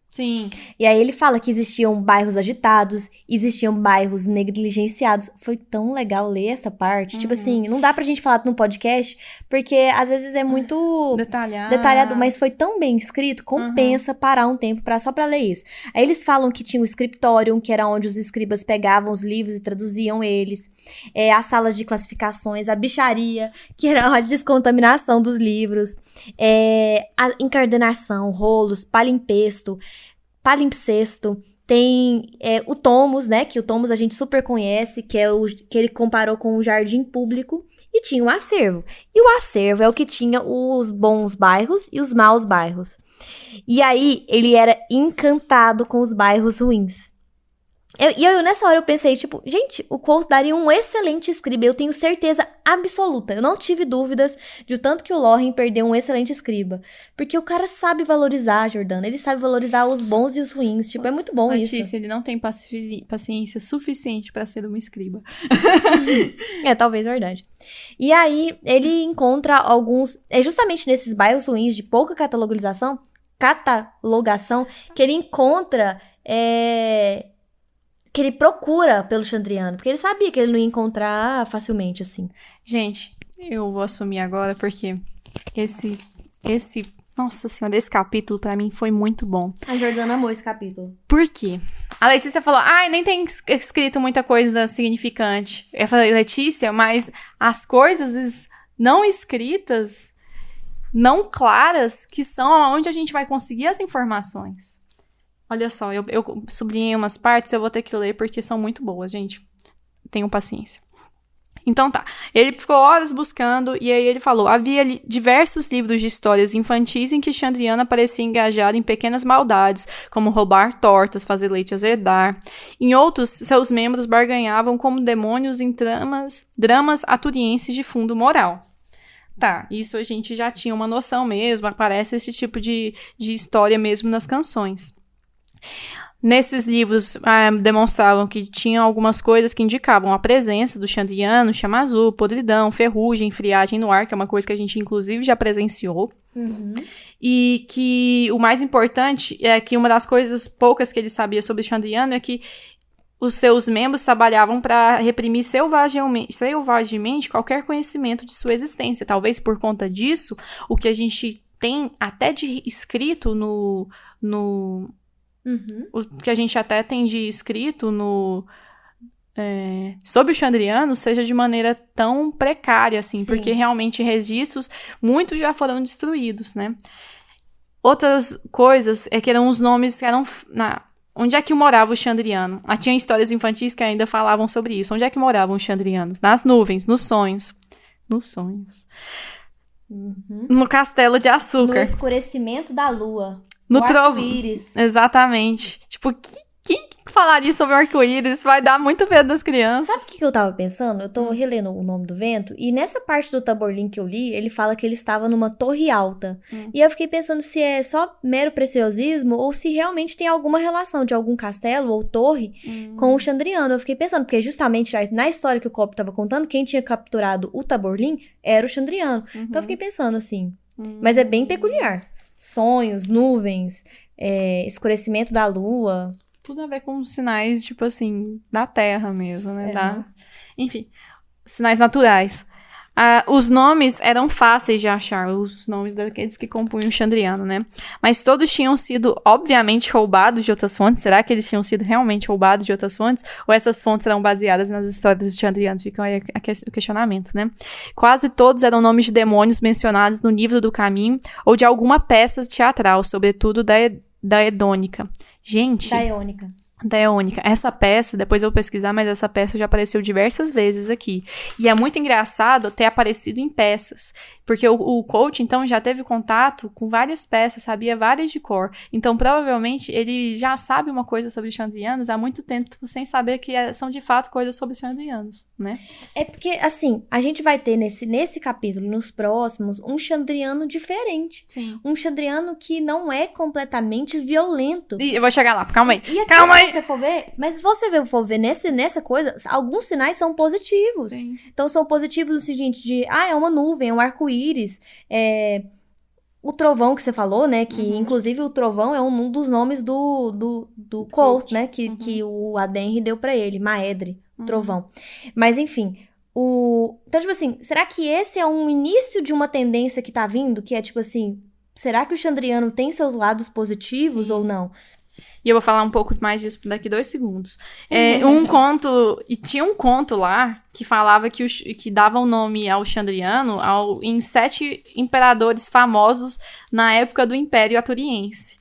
S1: Sim.
S2: E aí ele fala que existiam bairros agitados, existiam bairros negligenciados. Foi tão legal ler essa parte. Tipo assim, não dá pra gente falar no podcast, porque às vezes é muito detalhado, mas foi tão bem escrito, compensa parar um tempo só pra ler isso. Aí eles falam que tinha o scriptorium, que era onde os escribas pegavam os livros e traduziam eles. As salas de classificações, a bicharia, que era a descontaminação dos livros. A encardenação, rolos, palimpsesto, tem o Tomos, né, que o Tomos a gente super conhece, que que ele comparou com o jardim público, e tinha o acervo. E o acervo é o que tinha os bons bairros e os maus bairros. E aí, ele era encantado com os bairros ruins. Nessa hora eu pensei, tipo, gente, o Colt daria um excelente escriba, eu tenho certeza absoluta. Eu não tive dúvidas de o tanto que o Lorien perdeu um excelente escriba. Porque o cara sabe valorizar, Jordana, ele sabe valorizar os bons e os ruins, tipo, é muito bom isso.
S1: Letícia, ele não tem paciência suficiente pra ser uma escriba.
S2: Talvez verdade. E aí, ele encontra alguns, justamente nesses bairros ruins de pouca catalogação, que ele encontra, que ele procura pelo Chandriano, porque ele sabia que ele não ia encontrar facilmente, assim.
S1: Gente, eu vou assumir agora, porque nossa senhora, esse capítulo pra mim foi muito bom.
S2: A Jordana amou esse capítulo.
S1: Por quê? A Letícia falou, nem tem escrito muita coisa significante. Eu falei, Letícia, mas as coisas não escritas, não claras, que são onde a gente vai conseguir as informações. Olha só, eu sublinhei umas partes, eu vou ter que ler porque são muito boas, gente. Tenham paciência. Então tá, ele ficou horas buscando e aí ele falou, havia diversos livros de histórias infantis em que Chandriana parecia engajada em pequenas maldades, como roubar tortas, fazer leite azedar. Em outros, seus membros barganhavam como demônios em dramas aturienses de fundo moral. Tá, isso a gente já tinha uma noção mesmo, aparece esse tipo de história mesmo nas canções. Nesses livros demonstravam que tinham algumas coisas que indicavam a presença do Xandriano, chama azul, podridão, ferrugem, friagem no ar, que é uma coisa que a gente inclusive já presenciou. E que o mais importante é que uma das coisas poucas que ele sabia sobre o Xandriano é que os seus membros trabalhavam para reprimir selvagemente qualquer conhecimento de sua existência. Talvez por conta disso, o que a gente tem até de escrito o que a gente até tem de escrito sobre o Xandriano seja de maneira tão precária, assim, porque realmente registros, muitos já foram destruídos, né? Outras coisas é que eram os nomes que eram... Onde é que morava o Xandriano? Tinha histórias infantis que ainda falavam sobre isso. Onde é que moravam os Xandrianos? Nas nuvens, nos sonhos. Nos sonhos. No castelo de açúcar.
S2: No escurecimento da lua.
S1: No
S2: arco-íris.
S1: Exatamente. Tipo, quem falaria sobre o arco-íris? Vai dar muito medo das crianças.
S2: Sabe o que eu tava pensando? Eu tô relendo O Nome do Vento, e nessa parte do Taborlin que eu li, ele fala que ele estava numa torre alta. E eu fiquei pensando se é só mero preciosismo ou se realmente tem alguma relação de algum castelo ou torre com o Xandriano. Eu fiquei pensando, porque justamente na história que o Cobb tava contando, quem tinha capturado o Taborlin era o Xandriano. Então eu fiquei pensando assim. Mas é bem peculiar. Sonhos, nuvens, escurecimento da lua.
S1: Tudo a ver com sinais, tipo assim, da terra mesmo, né? Enfim, sinais naturais. Os nomes eram fáceis de achar, os nomes daqueles que compunham o Xandriano, né? Mas todos tinham sido, obviamente, roubados de outras fontes. Será que eles tinham sido realmente roubados de outras fontes? Ou essas fontes eram baseadas nas histórias do Xandriano? Fica aí o questionamento, né? Quase todos eram nomes de demônios mencionados no Livro do Caminho ou de alguma peça teatral, sobretudo da Edônica. Gente... Da Eônica. Essa peça, depois eu vou pesquisar, mas essa peça já apareceu diversas vezes aqui. E é muito engraçado ter aparecido em peças. Porque o coach, então, já teve contato com várias peças, sabia várias de cor. Então, provavelmente, ele já sabe uma coisa sobre os Xandrianos há muito tempo, sem saber que são, de fato, coisas sobre os Xandrianos, né?
S2: É porque, assim, a gente vai ter nesse capítulo, nos próximos, um Xandriano diferente.
S1: Sim.
S2: Um Xandriano que não é completamente violento.
S1: E eu vou chegar lá, calma aí.
S2: E aqui,
S1: calma aí.
S2: Se você for ver, mas se você for ver nessa coisa, alguns sinais são positivos.
S1: Sim.
S2: Então, são positivos no seguinte de, é uma nuvem, é um arco-íris, o trovão que você falou, né, que inclusive o trovão é um dos nomes do Colt, né, que o Adenri deu pra ele, Maedre, trovão. Mas, enfim, então, tipo assim, será que esse é um início de uma tendência que tá vindo, que é, tipo assim, será que o Xandriano tem seus lados positivos ou não?
S1: E eu vou falar um pouco mais disso daqui 2 segundos. E tinha um conto lá que falava que dava o nome ao Xandriano em 7 imperadores famosos na época do Império Aturiense.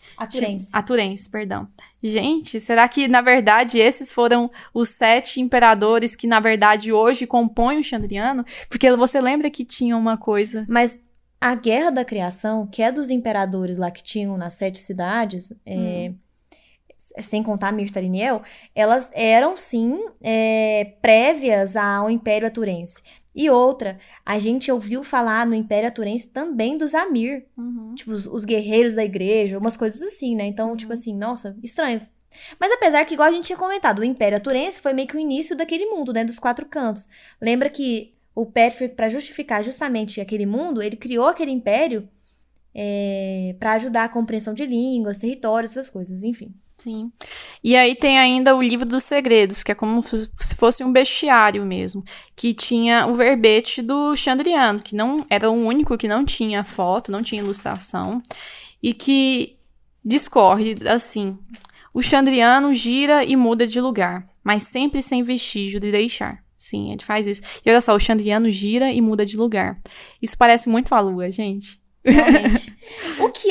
S1: Aturense, perdão. Gente, será que, na verdade, esses foram os 7 imperadores que, na verdade, hoje compõem o Xandriano? Porque você lembra que tinha uma coisa...
S2: Mas a Guerra da Criação, que é dos imperadores lá que tinham nas 7 cidades... sem contar Mirtariniel, elas eram, sim, prévias ao Império Aturense. E outra, a gente ouviu falar no Império Aturense também dos Amir. Tipo, os guerreiros da igreja, umas coisas assim, né? Então, tipo assim, nossa, estranho. Mas apesar que, igual a gente tinha comentado, o Império Aturense foi meio que o início daquele mundo, né? Dos 4 cantos. Lembra que o Patrick, para justificar justamente aquele mundo, ele criou aquele império para ajudar a compreensão de línguas, territórios, essas coisas, enfim.
S1: Sim. E aí tem ainda o Livro dos Segredos, que é como se fosse um bestiário mesmo, que tinha o verbete do Xandriano, que não era o único que não tinha foto, não tinha ilustração, e que discorre assim: o Xandriano gira e muda de lugar, mas sempre sem vestígio de deixar. Sim, ele faz isso. E olha só, o Xandriano gira e muda de lugar. Isso parece muito a Lua, gente.
S2: Realmente. O que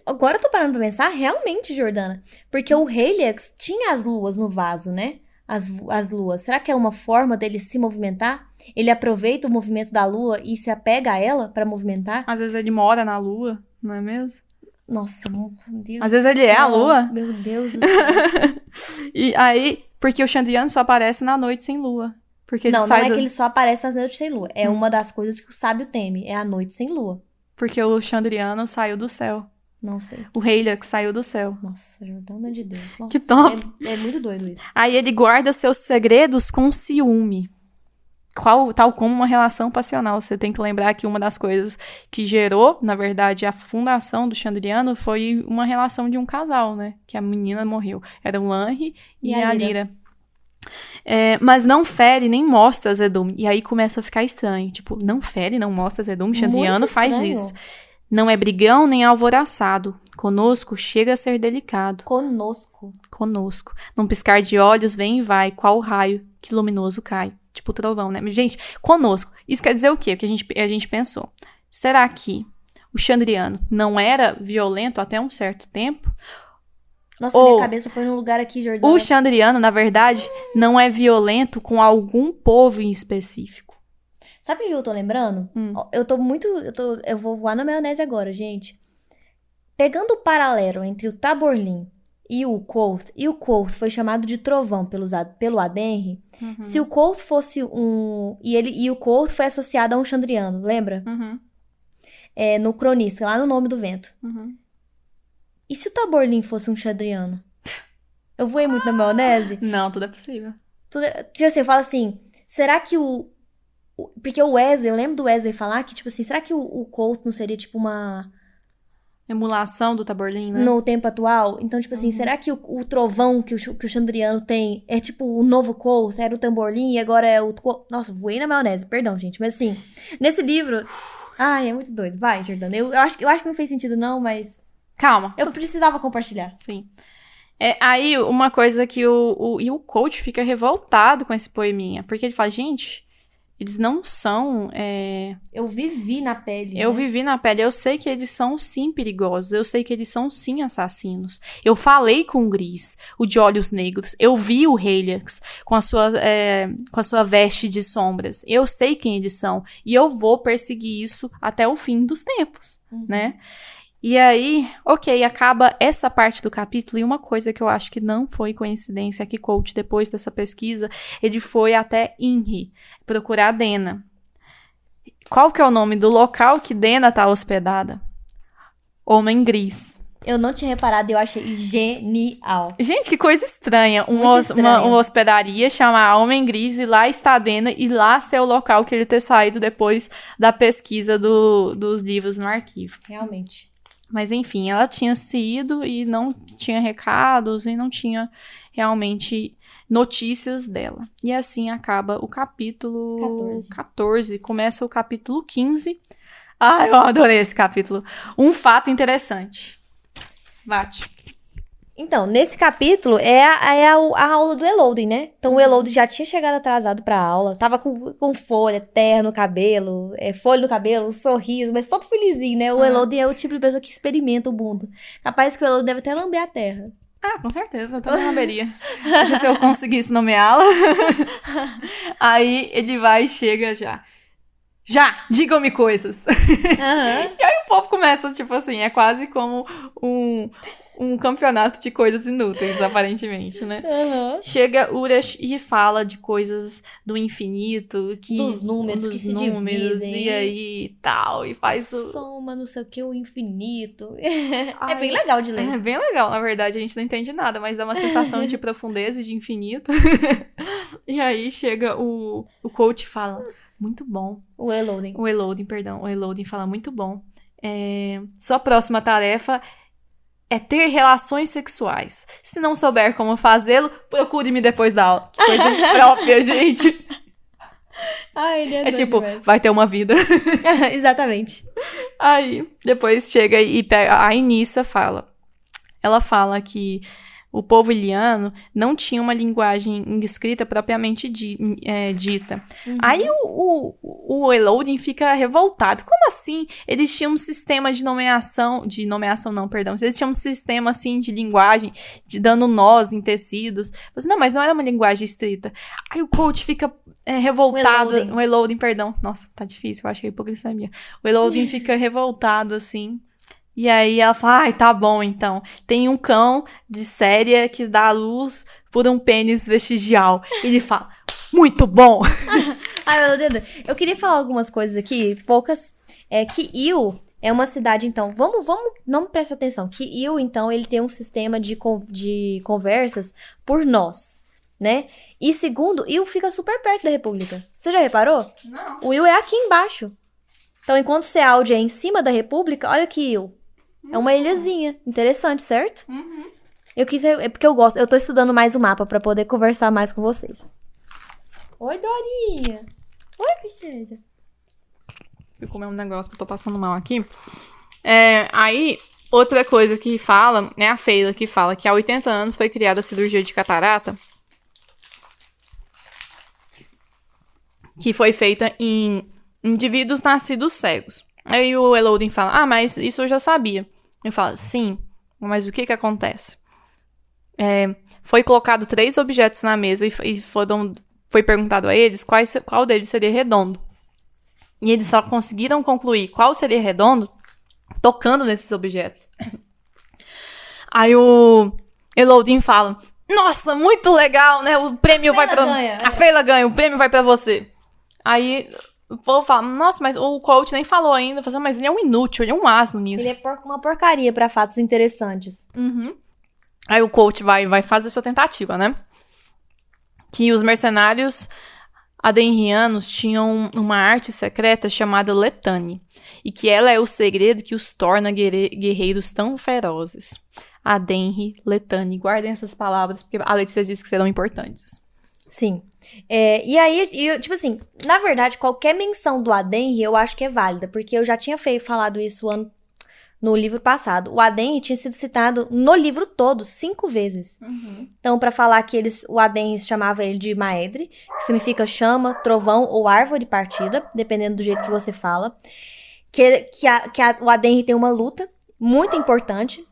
S2: agora eu tô parando pra pensar, realmente, Jordana. Porque o Helix tinha as luas no vaso, né? As luas. Será que é uma forma dele se movimentar? Ele aproveita o movimento da lua e se apega a ela pra movimentar?
S1: Às vezes ele mora na lua, não é mesmo?
S2: Nossa, meu Deus.
S1: Às vezes ele é a lua.
S2: Meu Deus do céu.
S1: E aí, porque o Xandriano só aparece na noite sem lua. Porque ele
S2: Não,
S1: sai
S2: não é que ele só aparece nas noites sem lua. É uma das coisas que o sábio teme. É a noite sem lua.
S1: Porque o Chandriano saiu do céu.
S2: Não sei.
S1: O Helix saiu do céu.
S2: Nossa, Jordana de Deus. Nossa,
S1: Que top.
S2: É muito doido isso.
S1: Aí ele guarda seus segredos com ciúme. Tal como uma relação passional. Você tem que lembrar que uma das coisas que gerou, na verdade, a fundação do Chandriano foi uma relação de um casal, né? Que a menina morreu. Era o Lanri e a Lyra. Mas não fere nem mostra Zedum. E aí começa a ficar estranho. Tipo, não fere, não mostra Zedum. Chandriano faz isso. Não é brigão nem alvoraçado. Conosco chega a ser delicado.
S2: Conosco.
S1: Num piscar de olhos vem e vai, qual raio que luminoso cai. Tipo trovão, né? Gente, conosco. Isso quer dizer o quê? Porque a gente pensou. Será que o Chandriano não era violento até um certo tempo?
S2: Nossa, minha cabeça foi num lugar aqui, Jordana.
S1: O Chandriano, na verdade, não é violento com algum povo em específico.
S2: Sabe o que eu tô lembrando? Eu vou voar na maionese agora, gente. Pegando o paralelo entre o Taborlin e o Quoth foi chamado de trovão pelo Adenri. Se o Quoth fosse e o Quoth foi associado a um Chandriano, lembra? No Cronista, lá no Nome do Vento. E se o Taborlin fosse um Chandriano? Eu voei muito na maionese?
S1: Não, tudo é possível.
S2: Tipo assim, eu falo assim, será que porque o Wesley, eu lembro do Wesley falar que, tipo assim, será que o Quoth não seria, tipo, uma
S1: emulação do Taborlin, né?
S2: No tempo atual. Então, tipo assim, será que o trovão que o Chandriano tem é tipo o novo Quoth? Era o Taborlin e agora é o Quoth? Nossa, voei na maionese, perdão, gente. Mas assim, nesse livro... Ai, é muito doido. Vai, Jordana. Eu acho que não fez sentido não, mas...
S1: Calma.
S2: Eu precisava compartilhar.
S1: Sim. Aí, uma coisa que o coach fica revoltado com esse poeminha. Porque ele fala, gente... Eles não são...
S2: Eu vivi na pele.
S1: Eu vivi na pele. Eu sei que eles são, sim, perigosos. Eu sei que eles são, sim, assassinos. Eu falei com o Gris, o de olhos negros. Eu vi o Helix com a sua veste de sombras. Eu sei quem eles são. E eu vou perseguir isso até o fim dos tempos, né? E aí, ok, acaba essa parte do capítulo, e uma coisa que eu acho que não foi coincidência é que Coach, depois dessa pesquisa, ele foi até Inri procurar Dena. Qual que é o nome do local que Dena tá hospedada? Homem Gris.
S2: Eu não tinha reparado e eu achei genial.
S1: Gente, que coisa estranha. Uma hospedaria chamar Homem Gris e lá está Dena e lá ser o local que ele ter saído depois da pesquisa dos livros no arquivo.
S2: Realmente.
S1: Mas, enfim, ela tinha saído e não tinha recados e não tinha realmente notícias dela. E assim acaba o capítulo 14. Começa o capítulo 15. Ah, eu adorei esse capítulo. Um fato interessante. Vate.
S2: Então, nesse capítulo é a aula do Elodie, né? Então, o Elodie já tinha chegado atrasado pra aula, tava com folha, terra no cabelo, folha no cabelo, um sorriso, mas todo felizinho, né? O Elodie é o tipo de pessoa que experimenta o mundo. Capaz que o Elodie deve até lamber a terra.
S1: Ah, com certeza, eu também lamberia. Não sei se eu conseguisse nomeá-la. Aí ele vai e chega já. Já! Digam-me coisas! E aí o povo começa, tipo assim, é quase como um campeonato de coisas inúteis, aparentemente, né? Chega Urash e fala de coisas do infinito,
S2: dos números que se dividem.
S1: E aí tal, e faz
S2: soma, não sei o que, o infinito. É bem legal de ler.
S1: É bem legal, na verdade, a gente não entende nada, mas dá uma sensação de profundeza e de infinito. E aí chega o coach e fala... Muito bom.
S2: O
S1: Elodie fala muito bom. Sua próxima tarefa é ter relações sexuais. Se não souber como fazê-lo, procure-me depois da aula. Que coisa própria, gente.
S2: Ai, ele é
S1: tipo,
S2: demais.
S1: vai ter uma vida.
S2: Exatamente.
S1: Aí, depois chega e pega... A Inissa fala. Ela fala que... O povo iliano não tinha uma linguagem escrita propriamente dita. Aí o Elodie fica revoltado. Como assim? Eles tinham um sistema de nomeação... Eles tinham um sistema, assim, de linguagem, dando nós em tecidos. Mas não era uma linguagem escrita. Aí o coach fica revoltado. O Elodie, perdão. Nossa, tá difícil. Eu acho que é hipocrisia. O Elodie fica revoltado, assim... E aí ela fala, ai, tá bom, então. Tem um cão de Séria que dá à luz por um pênis vestigial. Ele fala, Muito bom!
S2: Ai, meu Deus. Eu queria falar algumas coisas aqui, poucas. Que Il é uma cidade, então. Vamos prestar atenção. Que Il, então, ele tem um sistema de conversas por nós, né? E segundo, Il fica super perto da República. Você já reparou?
S1: Não.
S2: O Il é aqui embaixo. Então, enquanto o Ceaud é em cima da República, olha que Il. É uma ilhazinha. Interessante, certo?
S1: Uhum.
S2: É porque eu gosto. Eu tô estudando mais o mapa pra poder conversar mais com vocês. Oi, Dorinha. Oi, princesa.
S1: Fui comer um negócio que eu tô passando mal aqui. Aí, outra coisa que fala, né, a Feila que fala que há 80 anos foi criada a cirurgia de catarata, que foi feita em indivíduos nascidos cegos. Aí o Elodin fala, mas isso eu já sabia. Eu falo, sim, mas o que acontece? Foi colocado 3 objetos na mesa e foi perguntado a eles qual deles seria redondo. E eles só conseguiram concluir qual seria redondo tocando nesses objetos. Aí o Elodin fala, nossa, muito legal, né? O prêmio vai pra... A Feila ganha, o prêmio vai pra você. Aí o povo fala, nossa, mas o coach nem falou ainda. Fala, mas ele é um inútil, ele é um asno nisso.
S2: Ele é uma porcaria pra fatos interessantes.
S1: Uhum. Aí o coach vai fazer sua tentativa, né? Que os mercenários adenrianos tinham uma arte secreta chamada Letane. E que ela é o segredo que os torna guerreiros tão ferozes. Adenri, Letane. Guardem essas palavras, porque a Letícia disse que serão importantes.
S2: Sim. E aí, tipo assim, na verdade, qualquer menção do Adenri eu acho que é válida, porque eu já tinha falado isso no livro passado. O Adenri tinha sido citado no livro todo 5 vezes.
S1: Uhum.
S2: Então, pra falar que o Adenri chamava ele de Maedre, que significa chama, trovão ou árvore partida, dependendo do jeito que você fala. O Adenri tem uma luta muito importante.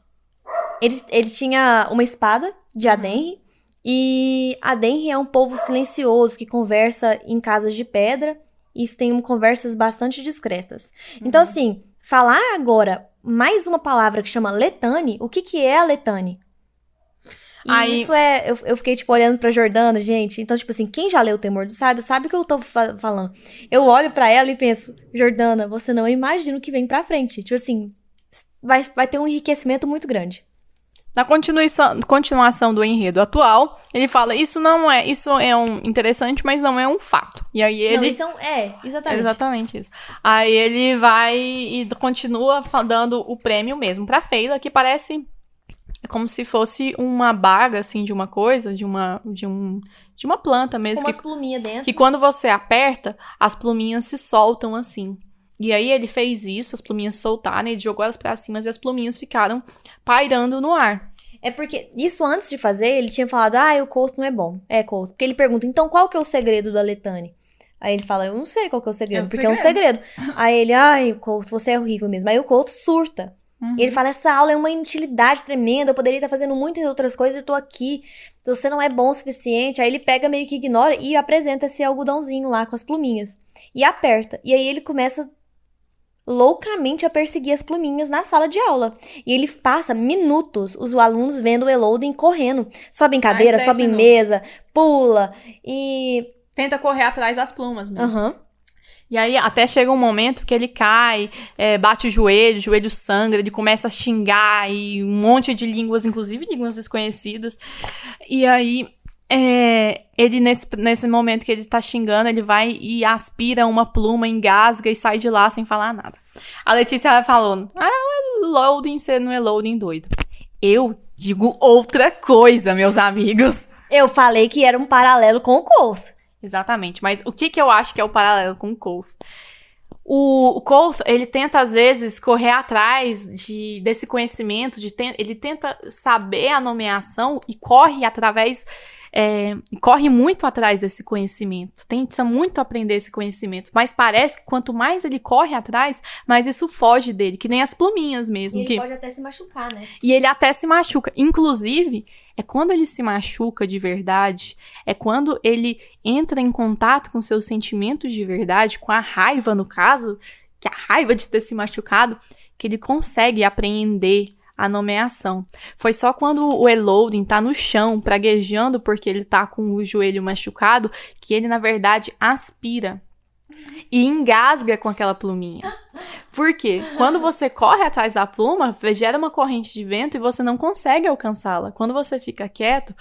S2: Ele tinha uma espada de Adenri. E Adenri é um povo silencioso que conversa em casas de pedra e tem conversas bastante discretas. Então, assim, falar agora mais uma palavra que chama Letane, o que é a Letane? E isso eu fiquei, tipo, olhando pra Jordana, gente. Então, tipo assim, quem já leu O Temor do Sábio sabe o que eu tô falando. Eu olho pra ela e penso, Jordana, você não imagina o que vem pra frente. Tipo assim, vai ter um enriquecimento muito grande.
S1: Na continuação do enredo atual, ele fala, isso é um interessante, mas não é um fato. E aí ele...
S2: Não, isso exatamente.
S1: Exatamente isso. Aí ele vai e continua dando o prêmio mesmo pra Feila, que parece como se fosse uma baga, assim, de uma coisa, de uma planta mesmo.
S2: Com umas pluminhas dentro.
S1: Que quando você aperta, as pluminhas se soltam assim. E aí ele fez isso, as pluminhas soltaram, ele jogou elas pra cima e as pluminhas ficaram pairando no ar.
S2: É porque isso antes de fazer, ele tinha falado, o Couto não é bom. Couto. Porque ele pergunta, então qual que é o segredo da Letane? Aí ele fala, eu não sei qual que é o segredo, porque é um segredo. Aí ele, Couto, você é horrível mesmo. Aí o Couto surta. Uhum. E ele fala, essa aula é uma inutilidade tremenda, eu poderia estar fazendo muitas outras coisas e tô aqui. Você não é bom o suficiente. Aí ele pega, meio que ignora e apresenta esse algodãozinho lá com as pluminhas. E aperta. E aí ele começa loucamente a perseguir as pluminhas na sala de aula. E ele passa minutos, os alunos vendo o Elodin correndo. Sobe em cadeira, sobe em mesa, pula e...
S1: Tenta correr atrás das plumas mesmo.
S2: Uhum.
S1: E aí até chega um momento que ele cai, bate o joelho sangra, ele começa a xingar e um monte de línguas, inclusive línguas desconhecidas. E aí... ele, nesse momento que ele tá xingando, ele vai e aspira uma pluma, engasga e sai de lá sem falar nada. A Letícia falou, o Elodin ser no Elodin doido. Eu digo outra coisa, meus amigos.
S2: Eu falei que era um paralelo com o Couto.
S1: Exatamente, mas o que eu acho que é o paralelo com o Couto? O Couto, ele tenta, às vezes, correr atrás desse conhecimento, ele tenta saber a nomeação e corre muito atrás desse conhecimento, tenta muito aprender esse conhecimento, mas parece que quanto mais ele corre atrás, mais isso foge dele, que nem as pluminhas mesmo.
S2: E ele pode até se machucar, né?
S1: E ele até se machuca. Inclusive, é quando ele se machuca de verdade, é quando ele entra em contato com seus sentimentos de verdade, com a raiva, no caso, que a raiva de ter se machucado, que ele consegue apreender a nomeação. Foi só quando o Elodin tá no chão, praguejando porque ele tá com o joelho machucado, que ele, na verdade, aspira e engasga com aquela pluminha. Por quê? Quando você corre atrás da pluma, gera uma corrente de vento e você não consegue alcançá-la. Quando você fica quieto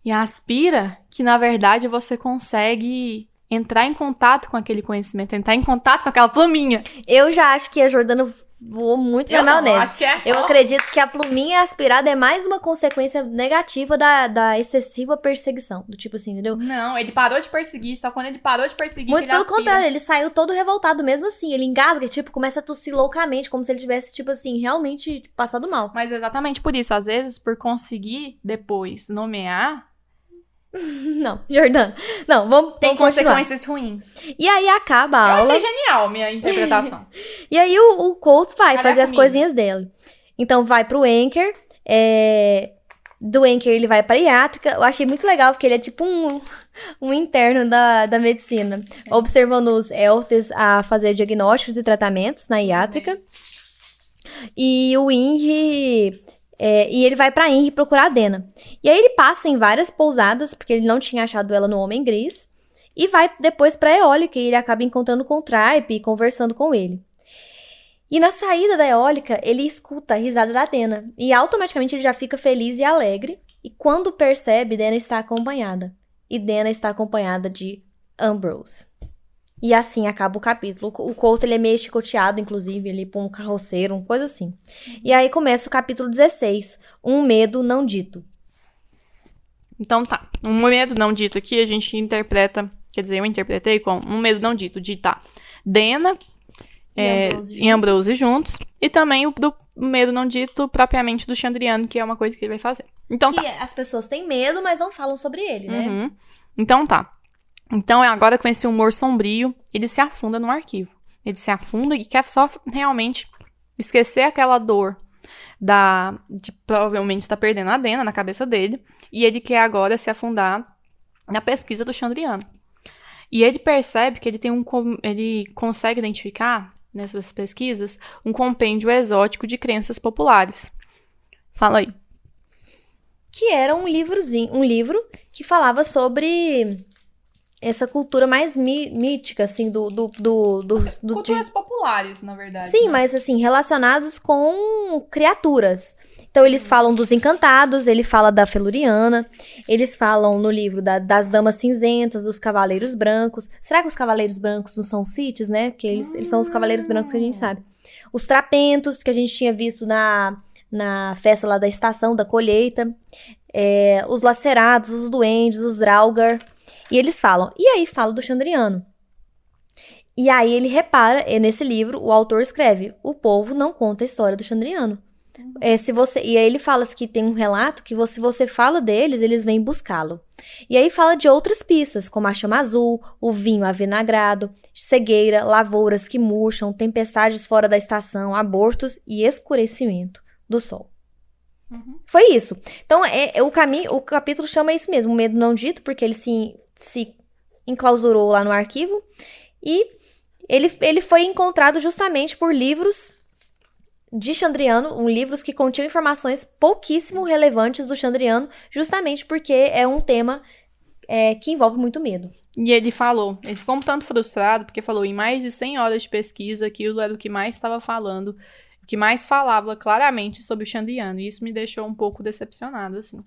S1: e aspira, que na verdade você consegue entrar em contato com aquele conhecimento, entrar em contato com aquela pluminha.
S2: Eu já acho que a Jordana voou muito na maionese.
S1: Acho que é.
S2: Eu acredito que a pluminha aspirada é mais uma consequência negativa da excessiva perseguição. Do tipo assim, entendeu?
S1: Não, ele parou de perseguir, só quando ele parou de perseguir
S2: Muito
S1: que ele
S2: pelo
S1: aspira.
S2: contrário, ele saiu todo revoltado mesmo assim. Ele engasga, tipo, começa a tossir loucamente, como se ele tivesse, tipo assim, realmente passado mal.
S1: Mas exatamente por isso, às vezes, por conseguir depois nomear,
S2: Não, Jordana. Não, vamos
S1: tem
S2: continuar.
S1: consequências ruins.
S2: E aí acaba a
S1: Eu
S2: aula.
S1: achei genial minha interpretação.
S2: E aí o Colt vai
S1: Cadê
S2: fazer
S1: a
S2: as
S1: comida?
S2: coisinhas dele. Então vai pro Anchor. Do Anchor ele vai pra Iátrica. Eu achei muito legal, porque ele é tipo um interno da medicina. Observando os elfes a fazer diagnósticos e tratamentos na Iátrica. E o Inri... e ele vai pra Inri procurar a Dena. E aí ele passa em várias pousadas, porque ele não tinha achado ela no Homem Gris. E vai depois pra Eólica, e ele acaba encontrando com o Tripe e conversando com ele. E na saída da Eólica, ele escuta a risada da Dena. E automaticamente ele já fica feliz e alegre. E quando percebe, Dena está acompanhada. E Dena está acompanhada de Ambrose. E assim acaba o capítulo. O Colt, ele é meio chicoteado, inclusive, ali por um carroceiro, uma coisa assim. E aí começa o capítulo 16. Um medo não dito.
S1: Então tá. Um medo não dito aqui a gente interpreta, quer dizer, eu interpretei com um medo não dito de tá Dena e Ambrose juntos. E também o do medo não dito propriamente do Chandriano, que é uma coisa que ele vai fazer. Então
S2: Que
S1: tá.
S2: as pessoas têm medo, mas não falam sobre ele, né?
S1: Uhum. Então tá. Então, agora com esse humor sombrio, ele se afunda no arquivo. Ele se afunda e quer só realmente esquecer aquela dor de provavelmente estar perdendo a Dena na cabeça dele. E ele quer agora se afundar na pesquisa do Chandriano. E ele percebe que ele consegue identificar, nessas pesquisas, um compêndio exótico de crenças populares. Fala aí.
S2: Que era um livro que falava sobre essa cultura mais mítica, assim,
S1: Culturas populares, na verdade.
S2: Sim,
S1: né?
S2: mas assim, relacionados com criaturas. Então, eles falam dos encantados, ele fala da Feluriana, eles falam no livro das damas cinzentas, dos cavaleiros brancos. Será que os cavaleiros brancos não são Cites, né? Porque eles são os cavaleiros brancos que a gente sabe. Os trapentos, que a gente tinha visto na festa lá da estação, da colheita. Os lacerados, os duendes, os Draugr. E eles falam. E aí fala do Chandriano. E aí ele repara, nesse livro, o autor escreve: o povo não conta a história do Chandriano. E aí ele fala que tem um relato que se você fala deles, eles vêm buscá-lo. E aí fala de outras pistas, como a chama azul, o vinho avinagrado, cegueira, lavouras que murcham, tempestades fora da estação, abortos e escurecimento do sol. Uhum. Foi isso. Então, o capítulo chama isso mesmo, o medo não dito, porque ele se enclausurou lá no arquivo. E ele foi encontrado justamente por livros de Chandriano, livros que continham informações pouquíssimo relevantes do Chandriano, justamente porque é um tema que envolve muito medo.
S1: E ele ficou um tanto frustrado, porque falou, em mais de 100 horas de pesquisa, aquilo era o que mais estava falando, o que mais falava claramente sobre o Chandriano, e isso me deixou um pouco decepcionado, assim.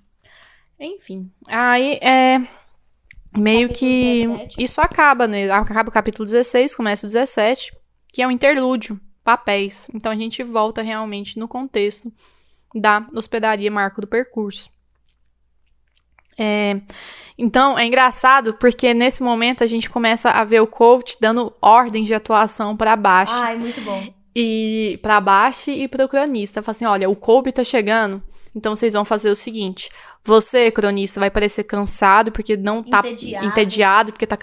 S1: Enfim, aí meio que 17. Isso acaba, né? Acaba o capítulo 16, começa o 17, que é um interlúdio, papéis. Então a gente volta realmente no contexto da hospedaria Marco do Percurso. Então é engraçado porque nesse momento a gente começa a ver o coach dando ordens de atuação para baixo.
S2: Ai, muito bom.
S1: E para baixo e pro cronista. Fala assim, olha, o Colby tá chegando, então vocês vão fazer o seguinte: você, cronista, vai parecer cansado porque não tá entediado porque tá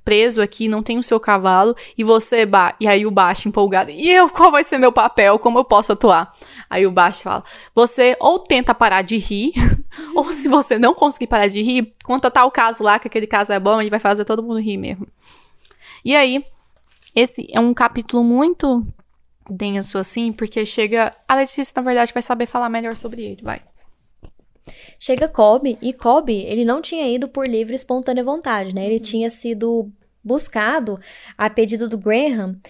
S1: preso aqui, não tem o seu cavalo, e você, e aí o baixo empolgado, qual vai ser meu papel, como eu posso atuar? Aí o baixo fala, você ou tenta parar de rir, ou se você não conseguir parar de rir, conta tal caso lá, que aquele caso é bom, ele vai fazer todo mundo rir mesmo. E aí, esse é um capítulo muito denso assim, porque chega... A Letícia, na verdade, vai saber falar melhor sobre ele, vai.
S2: Chega Cobb, e Cobb, ele não tinha ido por livre e espontânea vontade, né? Ele tinha sido buscado, a pedido do Graham,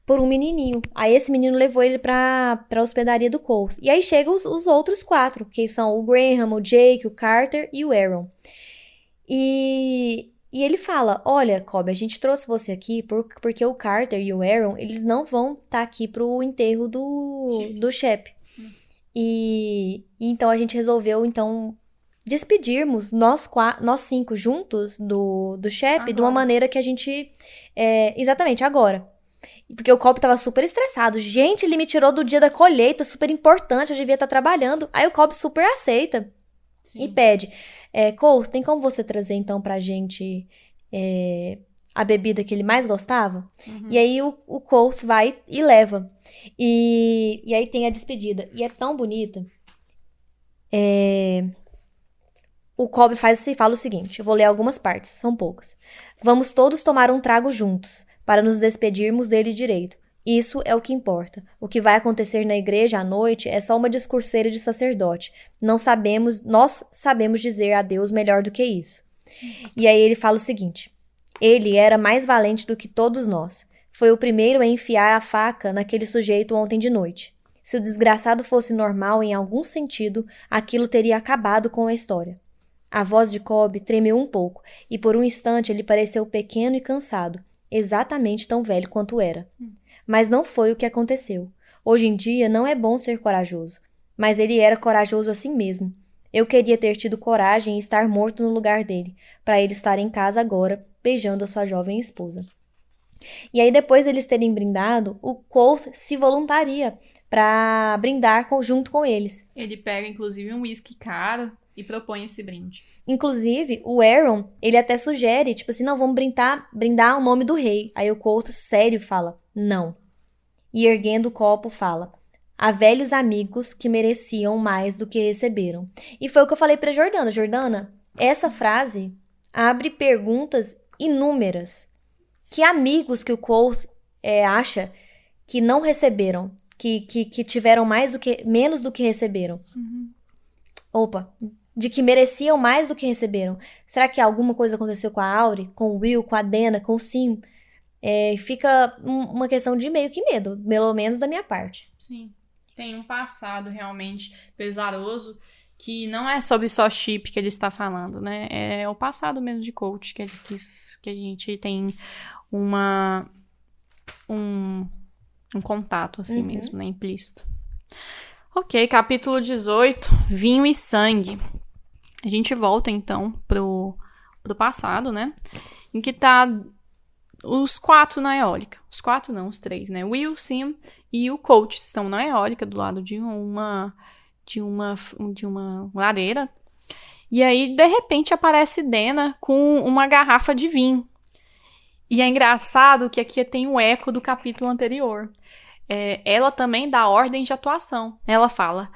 S2: por um menininho. Aí esse menino levou ele pra hospedaria do Colt. E aí chegam os outros 4, que são o Graham, o Jake, o Carter e o Aaron. E ele fala, olha, Cobb, a gente trouxe você aqui porque o Carter e o Aaron, eles não vão estar aqui pro enterro do Shep. E então a gente resolveu, então, despedirmos nós 5 juntos do Shep de uma maneira que a gente... exatamente, agora. Porque o Cobb tava super estressado. Gente, ele me tirou do dia da colheita, super importante, eu devia estar trabalhando. Aí o Cobb super aceita. Sim. E pede, Colt, tem como você trazer então pra gente a bebida que ele mais gostava? E aí o Colt vai e leva. E aí tem a despedida. E é tão bonita. O Cobb fala o seguinte, eu vou ler algumas partes, são poucas. Vamos todos tomar um trago juntos, para nos despedirmos dele direito. Isso é o que importa. O que vai acontecer na igreja à noite é só uma discurseira de sacerdote. Nós sabemos dizer adeus melhor do que isso. E aí ele fala o seguinte, ele era mais valente do que todos nós. Foi o primeiro a enfiar a faca naquele sujeito ontem de noite. Se o desgraçado fosse normal em algum sentido, aquilo teria acabado com a história. A voz de Cobb tremeu um pouco, e por um instante ele pareceu pequeno e cansado, exatamente tão velho quanto era. Mas não foi o que aconteceu. Hoje em dia não é bom ser corajoso, mas ele era corajoso assim mesmo. Eu queria ter tido coragem e estar morto no lugar dele, para ele estar em casa agora, beijando a sua jovem esposa. E aí depois deles terem brindado, o Colt se voluntaria para brindar junto com eles.
S1: Ele pega inclusive um whisky caro e propõe esse brinde.
S2: Inclusive, o Aaron, ele até sugere, tipo assim, não, vamos brindar o nome do rei. Aí o Colt, sério, fala, não. E erguendo o copo, fala, há velhos amigos que mereciam mais do que receberam. E foi o que eu falei pra Jordana. Jordana, essa frase abre perguntas inúmeras. Que amigos que o Colt acha que não receberam, que tiveram menos do que receberam? De que mereciam mais do que receberam. Será que alguma coisa aconteceu com a Auri, com o Will, com a Dena, com o Sim? Fica uma questão de meio que medo, pelo menos da minha parte.
S1: Sim, tem um passado realmente pesaroso que não é sobre só chip que ele está falando, né? É o passado mesmo de coach que ele quis, que a gente tem um contato assim mesmo, né? Implícito. Ok, capítulo 18, vinho e sangue. A gente volta então pro passado, né? Em que tá os 4 na eólica. Os 4 não, os 3, né? Will, Sim e o Colt estão na eólica do lado de uma lareira. E aí, de repente, aparece Dena com uma garrafa de vinho. E é engraçado que aqui tem um eco do capítulo anterior. Ela também dá ordem de atuação. Ela fala,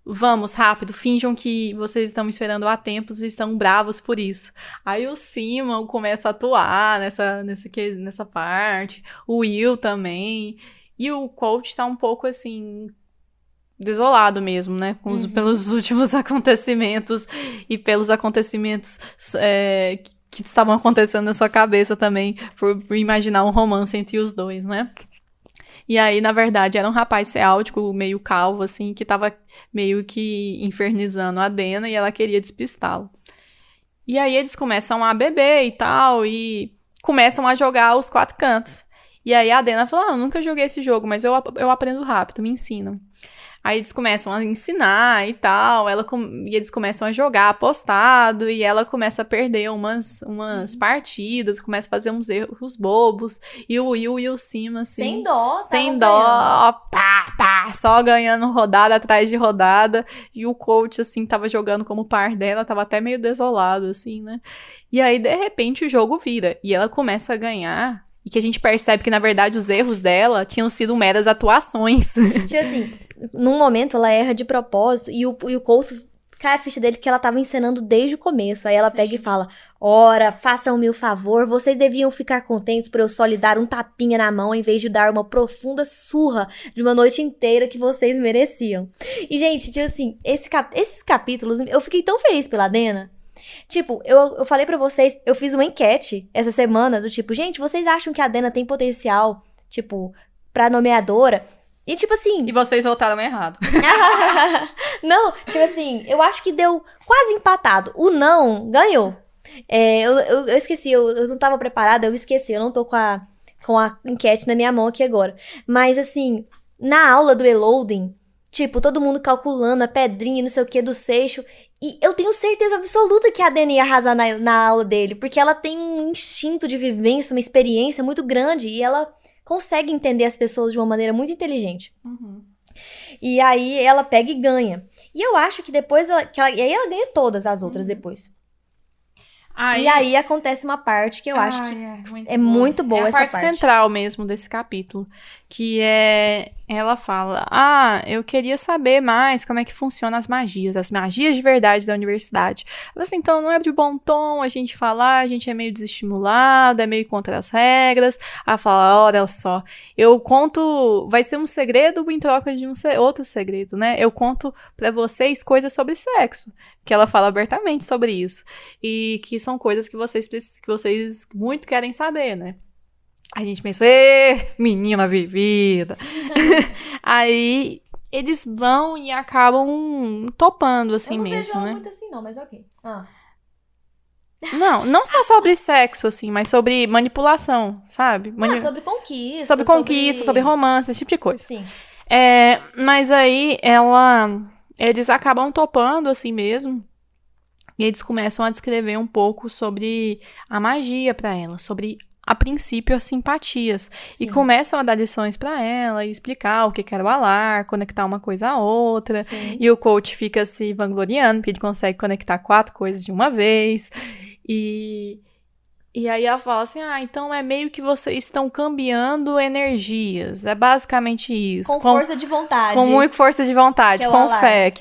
S1: vamos, rápido, finjam que vocês estão me esperando há tempos e estão bravos por isso. Aí o Simon começa a atuar nessa parte. O Will também. E o Colt tá um pouco, assim, desolado mesmo, né? Pelos últimos acontecimentos e pelos acontecimentos que estavam acontecendo na sua cabeça também, por imaginar um romance entre os dois, né? E aí, na verdade, era um rapaz céutico, meio calvo, assim, que tava meio que infernizando a Dena e ela queria despistá-lo. E aí eles começam a beber e tal, e começam a jogar os 4 cantos. E aí a Dena fala, eu nunca joguei esse jogo, mas eu aprendo rápido, me ensinam. Aí eles começam a ensinar e tal, e eles começam a jogar apostado, e ela começa a perder umas partidas, começa a fazer uns erros bobos, e o Will e o Sim, assim... Sem dó, pá, só ganhando rodada atrás de rodada, e o coach, assim, tava jogando como par dela, tava até meio desolado, assim, né? E aí, de repente, o jogo vira, e ela começa a ganhar... E que a gente percebe que, na verdade, os erros dela tinham sido meras atuações.
S2: Tipo assim, num momento ela erra de propósito e o Colt cai a ficha dele que ela tava encenando desde o começo. Aí ela pega e fala, ora, façam-me o favor, vocês deviam ficar contentes por eu só lhe dar um tapinha na mão em vez de dar uma profunda surra de uma noite inteira que vocês mereciam. E, gente, tipo assim, esses capítulos, eu fiquei tão feliz pela Dena. Tipo, eu falei pra vocês, eu fiz uma enquete essa semana do tipo, gente, vocês acham que a Dena tem potencial, tipo, pra nomeadora? E tipo assim...
S1: E vocês votaram errado.
S2: Não, tipo assim, eu acho que deu quase empatado. O não ganhou. Eu esqueci, eu não tava preparada, eu esqueci, eu não tô com a enquete na minha mão aqui agora. Mas assim, na aula do Eloding, tipo, todo mundo calculando a pedrinha, não sei o que, do Seixo. E eu tenho certeza absoluta que a Dena ia arrasar na aula dele. Porque ela tem um instinto de vivência, uma experiência muito grande. E ela consegue entender as pessoas de uma maneira muito inteligente.
S1: Uhum.
S2: E aí ela pega e ganha. E eu acho que depois e aí ela ganha todas as outras depois. E aí acontece uma parte que eu acho que é muito boa essa parte.
S1: É a parte central mesmo desse capítulo. Que ela fala, eu queria saber mais como é que funcionam as magias de verdade da universidade. Ela assim, então não é de bom tom a gente falar, a gente é meio desestimulado, é meio contra as regras. Ela fala, olha só, eu conto, vai ser um segredo em troca de outro segredo, né? Eu conto pra vocês coisas sobre sexo. Que ela fala abertamente sobre isso. E que são coisas que vocês muito querem saber, né? A gente pensa, menina vivida. Aí eles vão e acabam topando assim mesmo, né? Eu não vejo
S2: muito assim não, mas ok.
S1: Não só sobre sexo, assim, mas sobre manipulação, sabe?
S2: Sobre conquista.
S1: Sobre conquista, sobre romance, esse tipo de coisa.
S2: Sim.
S1: Mas aí eles acabam topando assim mesmo. E eles começam a descrever um pouco sobre a magia pra ela, sobre, a princípio, as simpatias. Sim. E começam a dar lições pra ela e explicar o que era o alar, conectar uma coisa a outra. Sim. E o coach fica se vangloriando, porque ele consegue conectar 4 coisas de uma vez. E aí ela fala assim, então é meio que vocês estão cambiando energias. É basicamente isso.
S2: Com força de vontade.
S1: Com muita força de vontade, com fé.